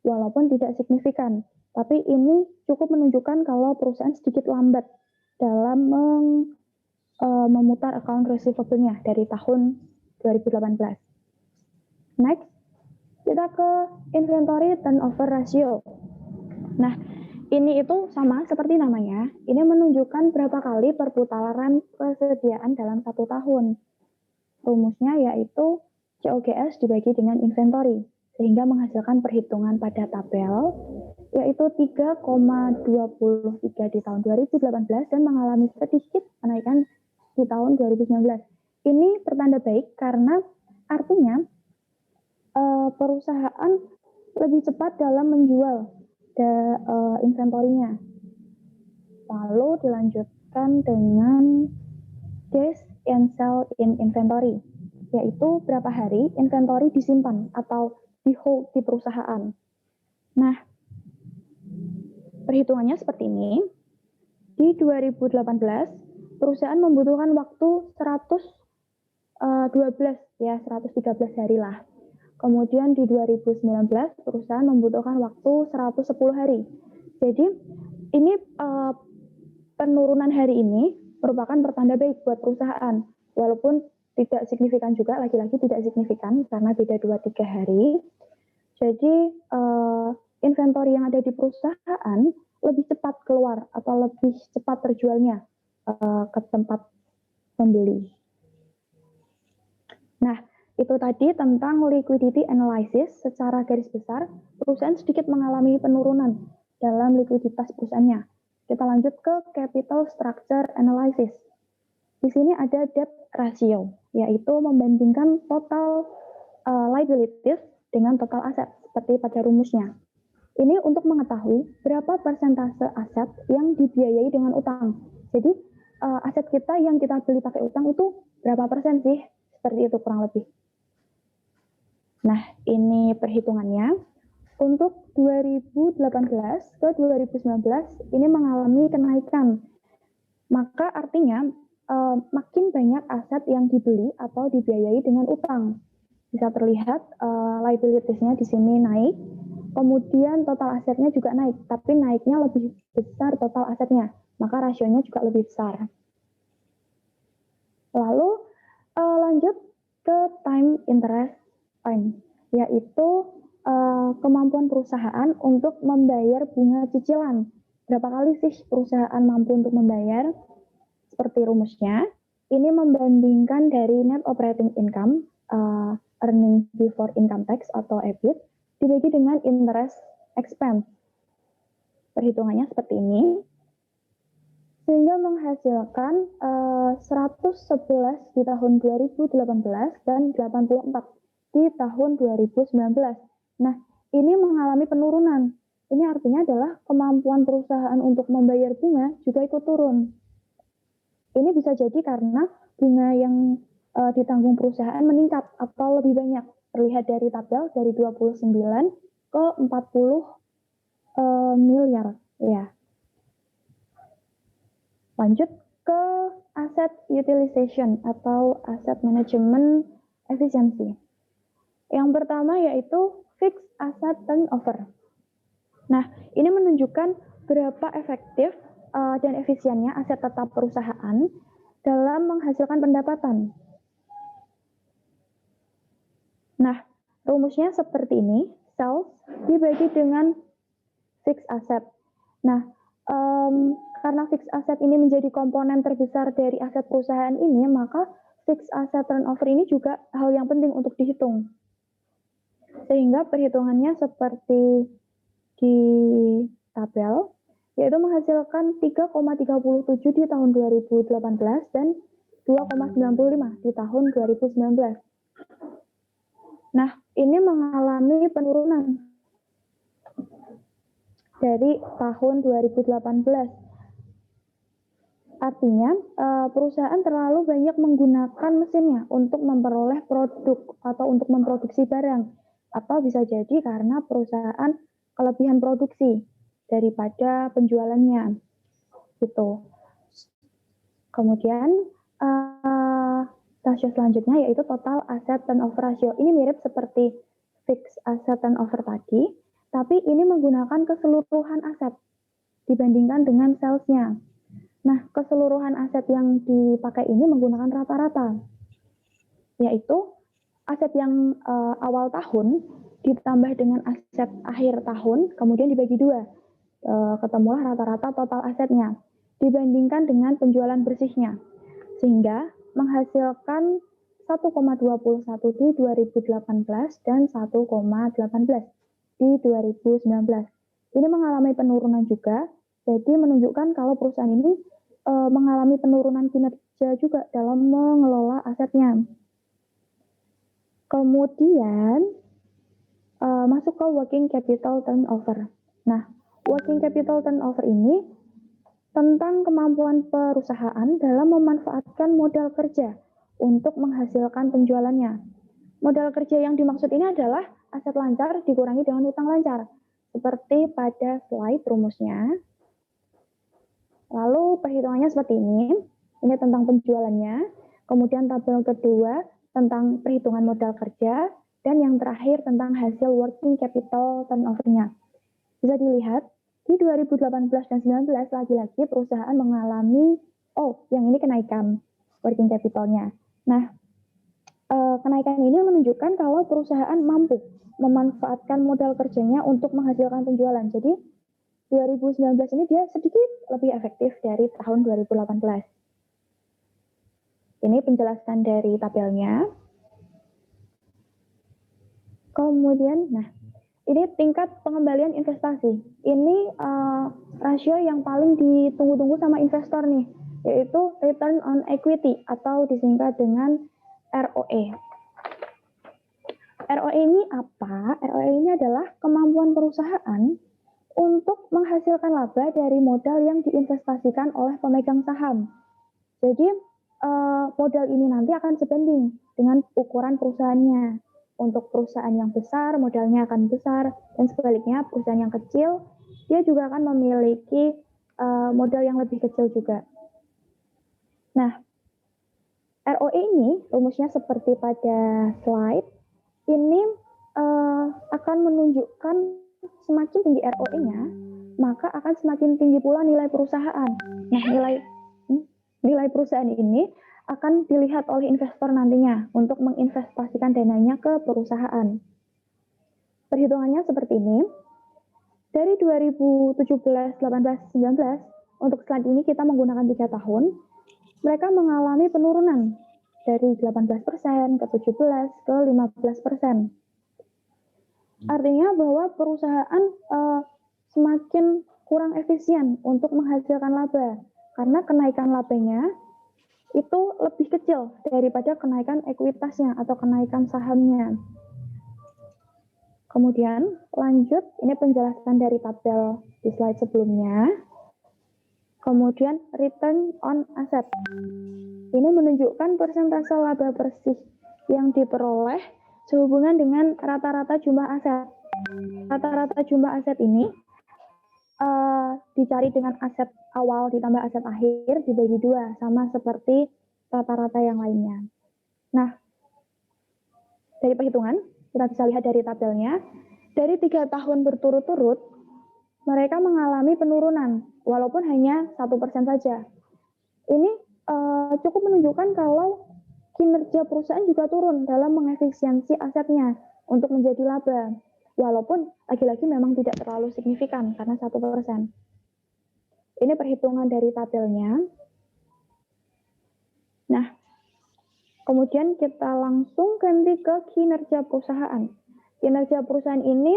walaupun tidak signifikan. Tapi ini cukup menunjukkan kalau perusahaan sedikit lambat dalam memutar account receivable-nya dari tahun 2018. Next, kita ke inventory turnover ratio. Nah, ini itu sama seperti namanya. Ini menunjukkan berapa kali perputaran persediaan dalam 1 tahun. Rumusnya yaitu COGS dibagi dengan inventory, sehingga menghasilkan perhitungan pada tabel, yaitu 3,23 di tahun 2018 dan mengalami sedikit kenaikan di tahun 2019. Ini pertanda baik karena artinya perusahaan lebih cepat dalam menjual inventorinya. Lalu dilanjutkan dengan days and sell in inventory, yaitu berapa hari inventory disimpan atau di hold di perusahaan. Nah, perhitungannya seperti ini. Di 2018, perusahaan membutuhkan waktu 113 hari lah. Kemudian di 2019, perusahaan membutuhkan waktu 110 hari. Jadi, ini penurunan hari ini merupakan pertanda baik buat perusahaan. Walaupun tidak signifikan juga, lagi-lagi tidak signifikan karena beda 2-3 hari. Jadi, inventory yang ada di perusahaan lebih cepat keluar atau lebih cepat terjualnya ke tempat pembeli. Nah, itu tadi tentang liquidity analysis. Secara garis besar, perusahaan sedikit mengalami penurunan dalam likuiditas perusahaannya. Kita lanjut ke capital structure analysis. Di sini ada debt ratio, yaitu membandingkan total liabilities dengan total aset, seperti pada rumusnya. Ini untuk mengetahui berapa persentase aset yang dibiayai dengan utang. Jadi, aset kita yang kita beli pakai utang itu berapa persen sih? Seperti itu kurang lebih. Nah, ini perhitungannya. Untuk 2018 ke 2019 ini mengalami kenaikan. Maka artinya makin banyak aset yang dibeli atau dibiayai dengan utang. Bisa terlihat liabilities-nya di sini naik. Kemudian total asetnya juga naik, tapi naiknya lebih besar total asetnya, maka rasionya juga lebih besar. Lalu lanjut ke time interest time, yaitu kemampuan perusahaan untuk membayar bunga cicilan. Berapa kali sih perusahaan mampu untuk membayar? Seperti rumusnya, ini membandingkan dari net operating income, earning before income tax atau EBIT, dibagi dengan interest expense. Perhitungannya seperti ini, sehingga menghasilkan 111 di tahun 2018 dan 84 di tahun 2019. Nah, ini mengalami penurunan. Ini artinya adalah kemampuan perusahaan untuk membayar bunga juga ikut turun. Ini bisa jadi karena bunga yang ditanggung perusahaan meningkat atau lebih banyak. Terlihat dari tabel dari 29 ke 40 miliar. Ya. Lanjut ke asset utilization atau asset management efficiency. Yang pertama yaitu fixed asset turnover. Nah, ini menunjukkan berapa efektif dan efisiennya aset tetap perusahaan dalam menghasilkan pendapatan. Nah, rumusnya seperti ini, sales dibagi dengan fixed asset. Nah, karena fixed asset ini menjadi komponen terbesar dari aset perusahaan ini, maka fixed asset turnover ini juga hal yang penting untuk dihitung. Sehingga perhitungannya seperti di tabel, yaitu menghasilkan 3,37 di tahun 2018 dan 2,95 di tahun 2019. Nah, ini mengalami penurunan dari tahun 2018. Artinya, perusahaan terlalu banyak menggunakan mesinnya untuk memperoleh produk atau untuk memproduksi barang. Atau bisa jadi karena perusahaan kelebihan produksi daripada penjualannya. Gitu. Kemudian, rasio selanjutnya yaitu total asset turnover ratio. Ini mirip seperti fixed asset turnover tadi, tapi ini menggunakan keseluruhan aset dibandingkan dengan sales-nya. Nah, keseluruhan aset yang dipakai ini menggunakan rata-rata, yaitu aset yang awal tahun ditambah dengan aset akhir tahun, kemudian dibagi dua, ketemulah rata-rata total asetnya, dibandingkan dengan penjualan bersihnya, sehingga menghasilkan 1,21 di 2018 dan 1,18 di 2019. Ini mengalami penurunan juga, jadi menunjukkan kalau perusahaan ini mengalami penurunan kinerja juga dalam mengelola asetnya. Kemudian masuk ke working capital turnover. Nah, working capital turnover ini tentang kemampuan perusahaan dalam memanfaatkan modal kerja untuk menghasilkan penjualannya. Modal kerja yang dimaksud ini adalah aset lancar dikurangi dengan utang lancar, seperti pada slide rumusnya. Lalu perhitungannya seperti ini tentang penjualannya, kemudian tabel kedua tentang perhitungan modal kerja, dan yang terakhir tentang hasil working capital turnover-nya. Bisa dilihat, di 2018 dan 2019 lagi-lagi perusahaan mengalami, yang ini kenaikan working capital-nya. Nah, kenaikan ini menunjukkan kalau perusahaan mampu memanfaatkan modal kerjanya untuk menghasilkan penjualan. Jadi, 2019 ini dia sedikit lebih efektif dari tahun 2018. Ini penjelasan dari tabelnya. Kemudian, ini tingkat pengembalian investasi. Ini rasio yang paling ditunggu-tunggu sama investor nih, yaitu return on equity atau disingkat dengan ROE. ROE ini apa? ROE ini adalah kemampuan perusahaan untuk menghasilkan laba dari modal yang diinvestasikan oleh pemegang saham. Jadi, modal ini nanti akan sebanding dengan ukuran perusahaannya. Untuk perusahaan yang besar, modalnya akan besar, dan sebaliknya perusahaan yang kecil, dia juga akan memiliki modal yang lebih kecil juga. Nah, ROE ini, rumusnya seperti pada slide, ini akan menunjukkan semakin tinggi ROE-nya, maka akan semakin tinggi pula nilai perusahaan. Nah, nilai perusahaan ini akan dilihat oleh investor nantinya untuk menginvestasikan dananya ke perusahaan. Perhitungannya seperti ini. Dari 2017, 18, 19, untuk slide ini kita menggunakan 3 tahun, mereka mengalami penurunan dari 18% ke 17% ke 15%. Artinya bahwa perusahaan semakin kurang efisien untuk menghasilkan laba karena kenaikan labanya itu lebih kecil daripada kenaikan ekuitasnya atau kenaikan sahamnya. Kemudian lanjut, ini penjelasan dari tabel di slide sebelumnya. Kemudian return on asset. Ini menunjukkan persentase laba bersih yang diperoleh sehubungan dengan rata-rata jumlah aset. Rata-rata jumlah aset ini dicari dengan aset awal ditambah aset akhir dibagi 2, sama seperti rata-rata yang lainnya. Nah, dari perhitungan, kita bisa lihat dari tabelnya, dari 3 tahun berturut-turut, mereka mengalami penurunan, walaupun hanya 1% saja. Ini cukup menunjukkan kalau kinerja perusahaan juga turun dalam mengefisiensi asetnya untuk menjadi laba. Walaupun lagi-lagi memang tidak terlalu signifikan karena 1%. Ini perhitungan dari tabelnya. Nah, kemudian kita langsung ganti ke kinerja perusahaan. Kinerja perusahaan ini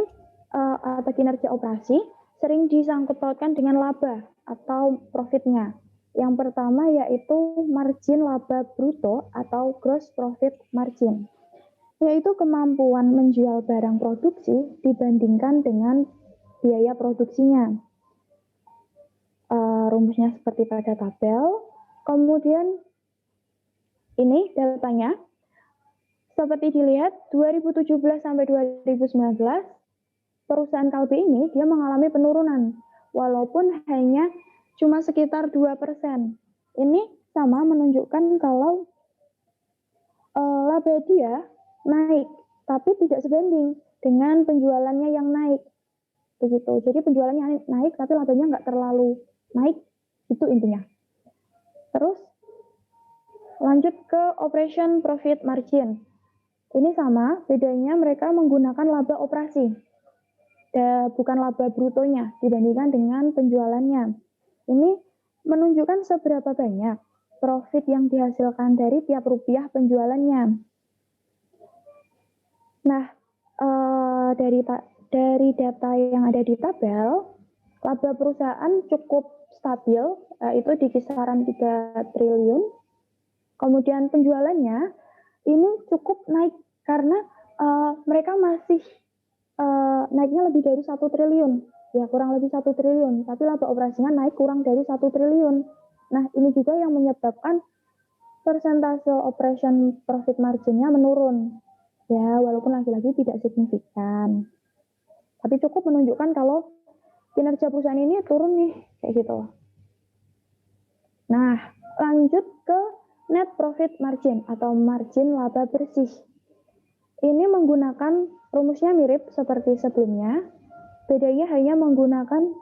atau kinerja operasi sering disangkut pautkan dengan laba atau profitnya. Yang pertama yaitu margin laba bruto atau gross profit margin, yaitu kemampuan menjual barang produksi dibandingkan dengan biaya produksinya. Rumusnya seperti pada tabel. Kemudian ini datanya. Seperti dilihat 2017 sampai 2019 perusahaan Kalbe ini dia mengalami penurunan walaupun hanya cuma sekitar 2%. Ini sama menunjukkan kalau laba dia naik tapi tidak sebanding dengan penjualannya yang naik. Begitu. Jadi penjualannya naik tapi labanya nggak terlalu naik, itu intinya. Terus lanjut ke operation profit margin. Ini sama, bedanya mereka menggunakan laba operasi, bukan laba brutonya dibandingkan dengan penjualannya. Ini menunjukkan seberapa banyak profit yang dihasilkan dari tiap rupiah penjualannya. Nah, dari data yang ada di tabel, laba perusahaan cukup stabil, itu di kisaran 3 triliun. Kemudian penjualannya ini cukup naik karena mereka masih naiknya lebih dari 1 triliun, ya kurang lebih 1 triliun, tapi laba operasinya naik kurang dari 1 triliun. Nah, ini juga yang menyebabkan persentase operation profit margin-nya menurun. Ya, walaupun lagi-lagi tidak signifikan. Tapi cukup menunjukkan kalau kinerja perusahaan ini turun nih, kayak gitu. Nah, lanjut ke net profit margin atau margin laba bersih. Ini menggunakan rumusnya mirip seperti sebelumnya, bedanya hanya menggunakan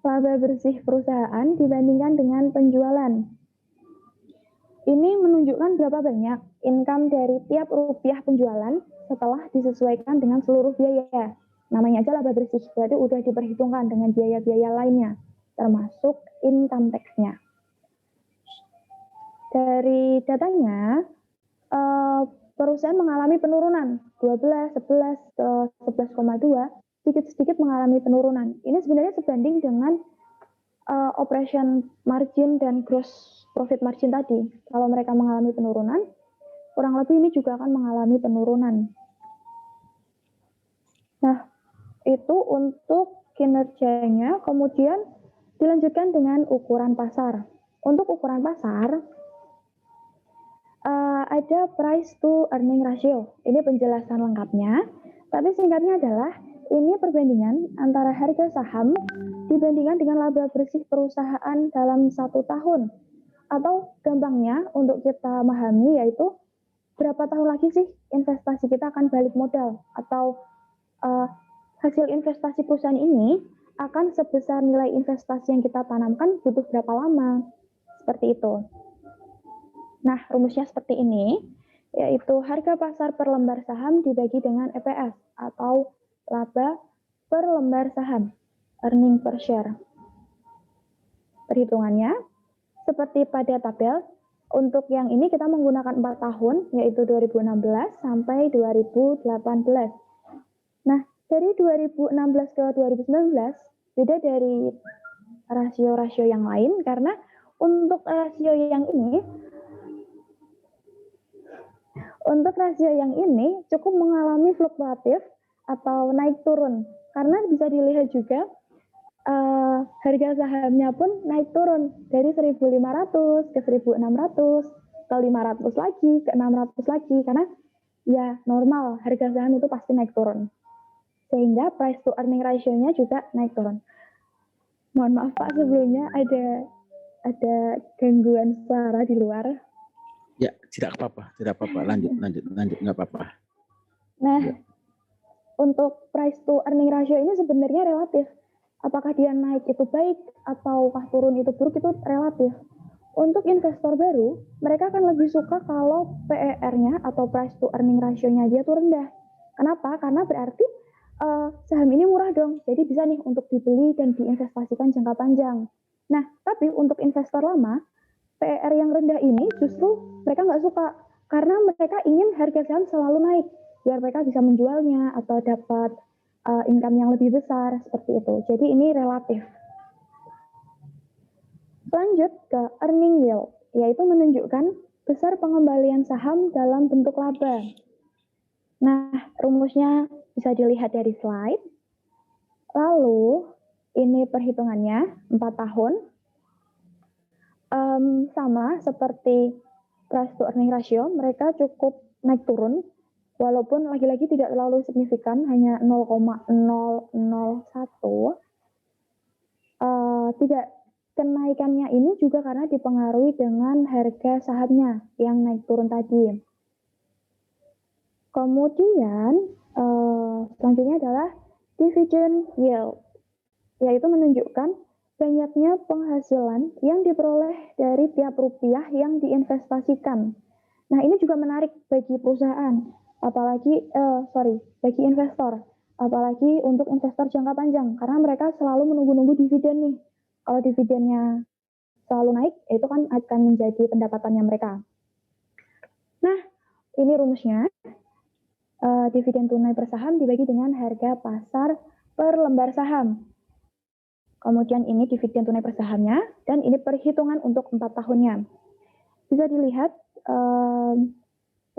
laba bersih perusahaan dibandingkan dengan penjualan. Ini menunjukkan berapa banyak income dari tiap rupiah penjualan setelah disesuaikan dengan seluruh biaya. Namanya aja laba bersih, berarti udah diperhitungkan dengan biaya-biaya lainnya, termasuk income tax-nya. Dari datanya, perusahaan mengalami penurunan 12, 11, ke 11,2, sedikit-sedikit mengalami penurunan. Ini sebenarnya sebanding dengan operation margin dan gross profit margin tadi. Kalau mereka mengalami penurunan, kurang lebih ini juga akan mengalami penurunan. Nah, itu untuk kinerjanya. Kemudian dilanjutkan dengan ukuran pasar. Untuk ukuran pasar, ada price to earning ratio. Ini penjelasan lengkapnya, tapi singkatnya adalah ini perbandingan antara harga saham dibandingkan dengan laba bersih perusahaan dalam 1 tahun. Atau gampangnya untuk kita memahami yaitu berapa tahun lagi sih investasi kita akan balik modal, atau hasil investasi perusahaan ini akan sebesar nilai investasi yang kita tanamkan butuh berapa lama, seperti itu. Nah, rumusnya seperti ini, yaitu harga pasar per lembar saham dibagi dengan EPS atau laba per lembar saham, earning per share. Perhitungannya, seperti pada tabel, untuk yang ini kita menggunakan 4 tahun, yaitu 2016 sampai 2018. Nah, dari 2016 ke 2019, beda dari rasio-rasio yang lain, karena untuk rasio yang ini cukup mengalami fluktuatif atau naik turun, karena bisa dilihat juga harga sahamnya pun naik turun dari 1.500 ke 1.600 ke 500 lagi ke 600 lagi, karena ya normal harga saham itu pasti naik turun, sehingga price to earning ratio-nya juga naik turun. Mohon maaf Pak, sebelumnya ada gangguan suara di luar. Ya, tidak apa-apa. Lanjut, nggak apa-apa. Nah, Ya. Untuk price to earning ratio ini sebenarnya relatif. Apakah dia naik itu baik, ataukah turun itu buruk, itu relatif. Untuk investor baru, mereka akan lebih suka kalau PER-nya atau price to earning ratio-nya dia tuh rendah. Kenapa? Karena berarti saham ini murah dong, jadi bisa nih untuk dibeli dan diinvestasikan jangka panjang. Nah, tapi untuk investor lama, PER yang rendah ini justru mereka nggak suka, karena mereka ingin harga saham selalu naik, biar mereka bisa menjualnya atau dapat income yang lebih besar, seperti itu. Jadi ini relatif. Lanjut ke earning yield, yaitu menunjukkan besar pengembalian saham dalam bentuk laba. Nah, rumusnya bisa dilihat dari slide. Lalu, ini perhitungannya 4 tahun. Sama seperti price to earning ratio, mereka cukup naik turun, walaupun lagi-lagi tidak terlalu signifikan, hanya 0,001. Tidak, kenaikannya ini juga karena dipengaruhi dengan harga sahamnya yang naik turun tadi. Kemudian selanjutnya adalah dividend yield, yaitu menunjukkan banyaknya penghasilan yang diperoleh dari tiap rupiah yang diinvestasikan. Nah, ini juga menarik bagi perusahaan, bagi investor, apalagi untuk investor jangka panjang, karena mereka selalu menunggu-nunggu dividen nih. Kalau dividennya selalu naik, itu kan akan menjadi pendapatannya mereka. Nah, ini rumusnya. Dividen tunai per saham dibagi dengan harga pasar per lembar saham. Kemudian ini dividen tunai per sahamnya, dan ini perhitungan untuk 4 tahunnya. Bisa dilihat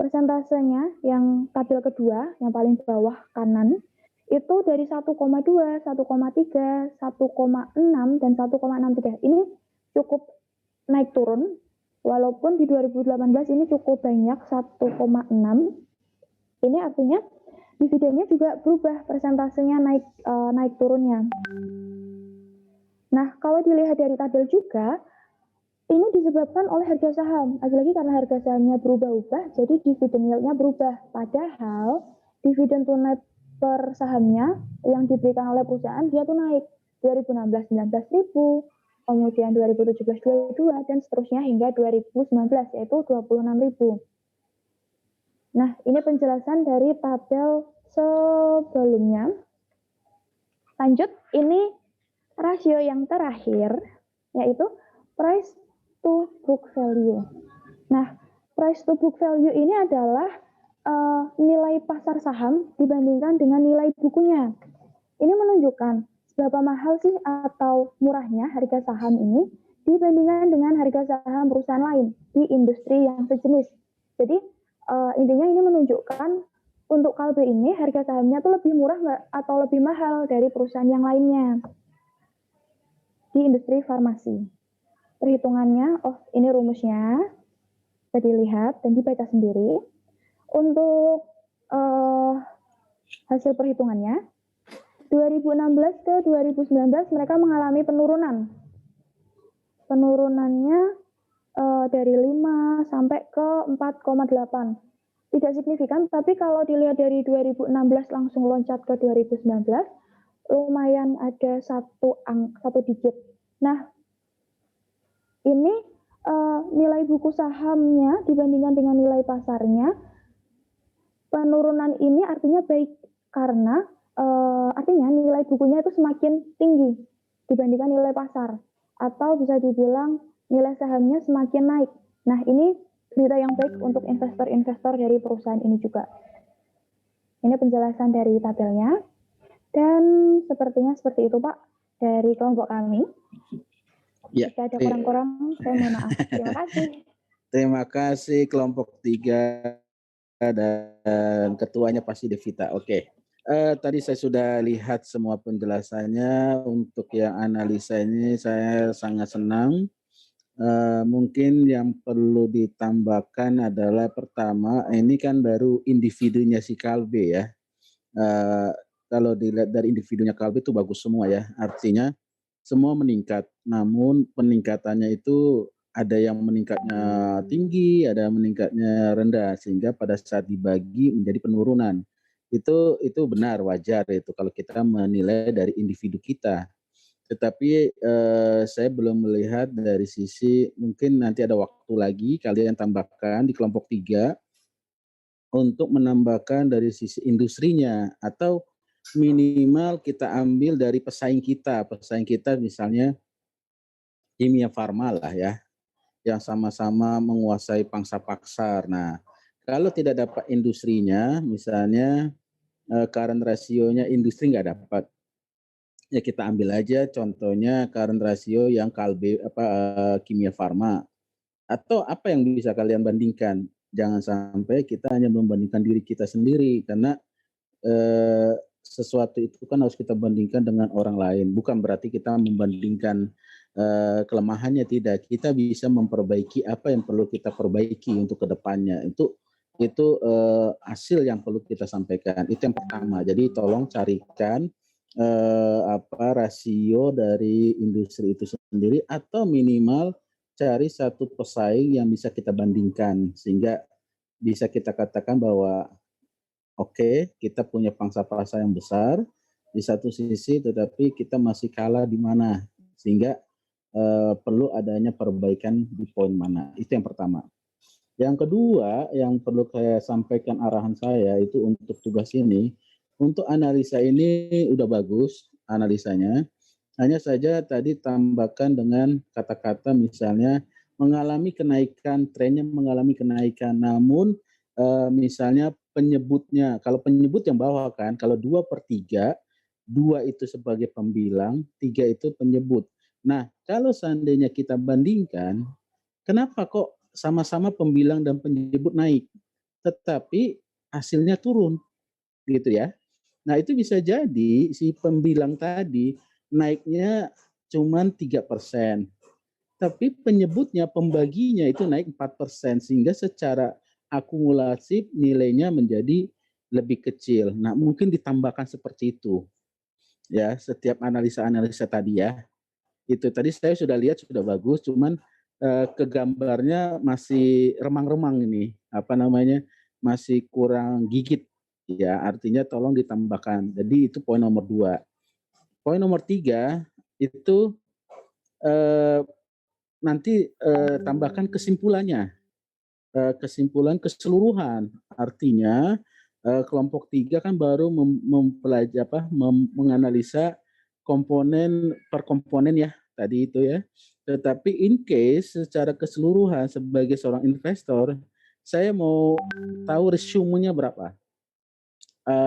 persentasenya yang tabel kedua, yang paling bawah kanan, itu dari 1,2, 1,3, 1,6, dan 1,63. Ini cukup naik turun, walaupun di 2018 ini cukup banyak, 1,6. Ini artinya dividennya juga berubah, persentasenya naik turunnya. Nah, kalau dilihat dari tabel juga, ini disebabkan oleh harga saham. Lagi-lagi karena harga sahamnya berubah-ubah, jadi dividen yield-nya berubah. Padahal dividen tunai per sahamnya yang diberikan oleh perusahaan, dia tuh naik. 2016 19.000, kemudian 2017 22, dan seterusnya hingga 2019, yaitu 26.000. Nah, ini penjelasan dari tabel sebelumnya. Lanjut, ini rasio yang terakhir, yaitu price to book value. Nah, price to book value ini adalah nilai pasar saham dibandingkan dengan nilai bukunya. Ini menunjukkan seberapa mahal sih atau murahnya harga saham ini dibandingkan dengan harga saham perusahaan lain di industri yang sejenis. Jadi, intinya ini menunjukkan untuk Kalbe ini harga sahamnya tuh lebih murah nggak atau lebih mahal dari perusahaan yang lainnya di industri farmasi. Perhitungannya, ini rumusnya, bisa dilihat dan dibaca sendiri. Untuk hasil perhitungannya, 2016 ke 2019 mereka mengalami penurunan. Penurunannya dari 5 sampai ke 4,8. Tidak signifikan, tapi kalau dilihat dari 2016 langsung loncat ke 2019, lumayan ada satu digit. Nah, ini nilai buku sahamnya dibandingkan dengan nilai pasarnya, penurunan ini artinya baik, karena artinya nilai bukunya itu semakin tinggi dibandingkan nilai pasar, atau bisa dibilang nilai sahamnya semakin naik. Nah, ini berita yang baik untuk investor-investor dari perusahaan ini juga. Ini penjelasan dari tabelnya. Dan sepertinya seperti itu, Pak, dari kelompok kami. Ya, jika ada kurang-kurang, saya mohon maaf. Terima kasih. Terima kasih kelompok 3 dan ketuanya pasti Devita. Oke. Tadi saya sudah lihat semua penjelasannya. Untuk yang analisa ini saya sangat senang. Mungkin yang perlu ditambahkan adalah pertama, ini kan baru individunya si Kalbe ya. Kalau dilihat dari individunya Kalbe itu bagus semua ya. Artinya semua meningkat. Namun peningkatannya itu ada yang meningkatnya tinggi, ada yang meningkatnya rendah, sehingga pada saat dibagi menjadi penurunan. Itu benar, wajar itu kalau kita menilai dari individu kita. Tetapi saya belum melihat dari sisi, mungkin nanti ada waktu lagi kalian tambahkan di kelompok 3 untuk menambahkan dari sisi industrinya, atau minimal kita ambil dari pesaing kita misalnya Kimia Farma lah ya, yang sama-sama menguasai pangsa pasar. Nah, kalau tidak dapat industrinya, misalnya current rasionya industri nggak dapat, ya kita ambil aja contohnya current rasio yang Kimia Farma. Atau apa yang bisa kalian bandingkan? Jangan sampai kita hanya membandingkan diri kita sendiri, karena sesuatu itu kan harus kita bandingkan dengan orang lain. Bukan berarti kita membandingkan kelemahannya, tidak. Kita bisa memperbaiki apa yang perlu kita perbaiki untuk kedepannya. Itu hasil yang perlu kita sampaikan. Itu yang pertama. Jadi tolong carikan rasio dari industri itu sendiri, atau minimal cari satu pesaing yang bisa kita bandingkan, sehingga bisa kita katakan bahwa oke, kita punya pangsa pasar yang besar di satu sisi, tetapi kita masih kalah di mana, sehingga perlu adanya perbaikan di poin mana. Itu yang pertama. Yang kedua, yang perlu saya sampaikan arahan saya itu untuk tugas ini, untuk analisa ini udah bagus analisanya. Hanya saja tadi tambahkan dengan kata-kata misalnya mengalami kenaikan, trennya mengalami kenaikan, namun misalnya penyebutnya, kalau penyebut yang bawah kan, kalau 2/3, 2 itu sebagai pembilang, 3 itu penyebut. Nah, kalau seandainya kita bandingkan, kenapa kok sama-sama pembilang dan penyebut naik, tetapi hasilnya turun, gitu ya. Nah, itu bisa jadi si pembilang tadi naiknya cuma 3%, tapi penyebutnya, pembaginya itu naik 4%, sehingga secara akumulasi nilainya menjadi lebih kecil. Nah, mungkin ditambahkan seperti itu, ya, setiap analisa-analisa tadi ya. Itu tadi saya sudah lihat sudah bagus, cuman kegambarnya masih remang-remang ini, masih kurang gigit, ya, artinya tolong ditambahkan. Jadi itu poin nomor 2. Poin nomor 3 itu nanti tambahkan kesimpulannya, kesimpulan keseluruhan. Artinya kelompok 3 kan baru menganalisa komponen per komponen ya tadi itu ya. Tetapi in case secara keseluruhan sebagai seorang investor, saya mau tahu resumenya berapa,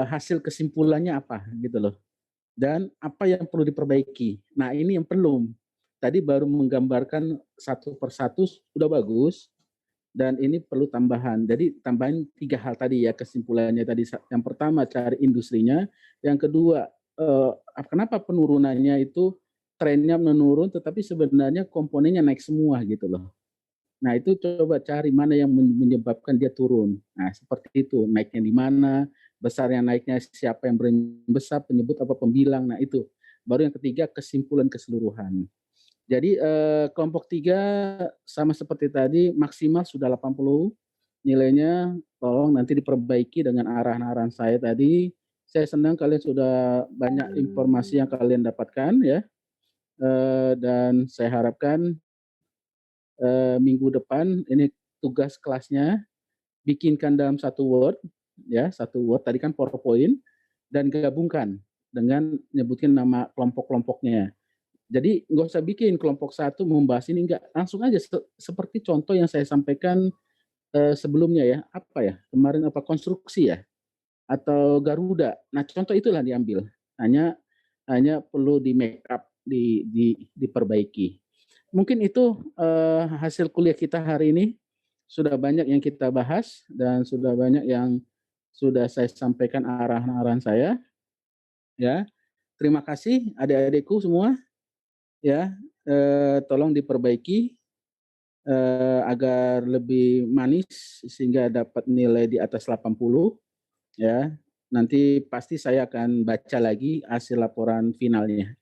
hasil kesimpulannya apa gitu loh, dan apa yang perlu diperbaiki. Nah, ini yang belum. Tadi baru menggambarkan satu persatu sudah bagus, dan ini perlu tambahan. Jadi tambahan 3 hal tadi ya kesimpulannya tadi. Yang pertama cari industrinya, yang kedua kenapa penurunannya itu trennya menurun, tetapi sebenarnya komponennya naik semua gitu loh. Nah, itu coba cari mana yang menyebabkan dia turun. Nah, seperti itu, naiknya di mana, besarnya naiknya siapa yang besar, penyebut apa pembilang. Nah, itu. Baru yang ketiga, kesimpulan keseluruhan. Jadi kelompok 3 sama seperti tadi, maksimal sudah 80 nilainya, tolong nanti diperbaiki dengan arahan-arahan saya tadi. Saya senang kalian sudah banyak informasi yang kalian dapatkan ya, dan saya harapkan minggu depan ini tugas kelasnya bikinkan dalam satu Word ya, satu Word tadi kan PowerPoint, dan gabungkan dengan nyebutin nama kelompok-kelompoknya. Jadi nggak usah bikin kelompok 1 membahas ini, enggak, langsung aja seperti contoh yang saya sampaikan sebelumnya ya, kemarin konstruksi ya, atau Garuda. Nah, contoh itulah diambil. Hanya perlu di make up, diperbaiki. Mungkin itu hasil kuliah kita hari ini. Sudah banyak yang kita bahas dan sudah banyak yang sudah saya sampaikan arahan-arahan saya. Ya, terima kasih adik-adikku semua. Ya, tolong diperbaiki agar lebih manis sehingga dapat nilai di atas 80. Ya, nanti pasti saya akan baca lagi hasil laporan finalnya.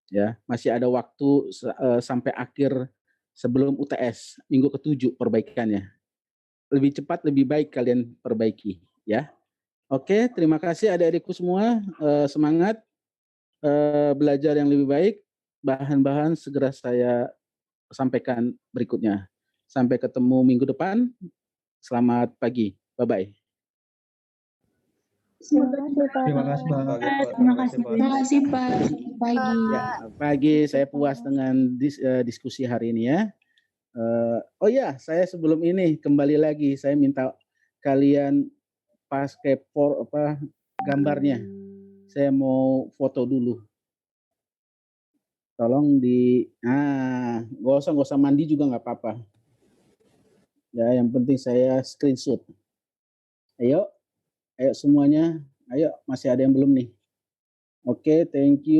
Ya, masih ada waktu sampai akhir sebelum UTS minggu ke-7 perbaikannya. Lebih cepat lebih baik kalian perbaiki ya. Oke, terima kasih adik-adikku semua, semangat belajar yang lebih baik. Bahan-bahan segera saya sampaikan berikutnya. Sampai ketemu minggu depan. Selamat pagi. Bye-bye. Terima kasih, Pak. Terima kasih, Pak. Pagi, Pak. Terima kasih. Pak. Terima kasih, Pak. Pagi. Ya, pagi saya puas dengan diskusi hari ini ya. Oh ya, saya sebelum ini kembali lagi saya minta kalian pakai gambarnya. Saya mau foto dulu. Tolong gak usah mandi juga nggak apa-apa. Ya, yang penting saya screenshot. Ayo semuanya. Ayo, masih ada yang belum nih. Oke, thank you.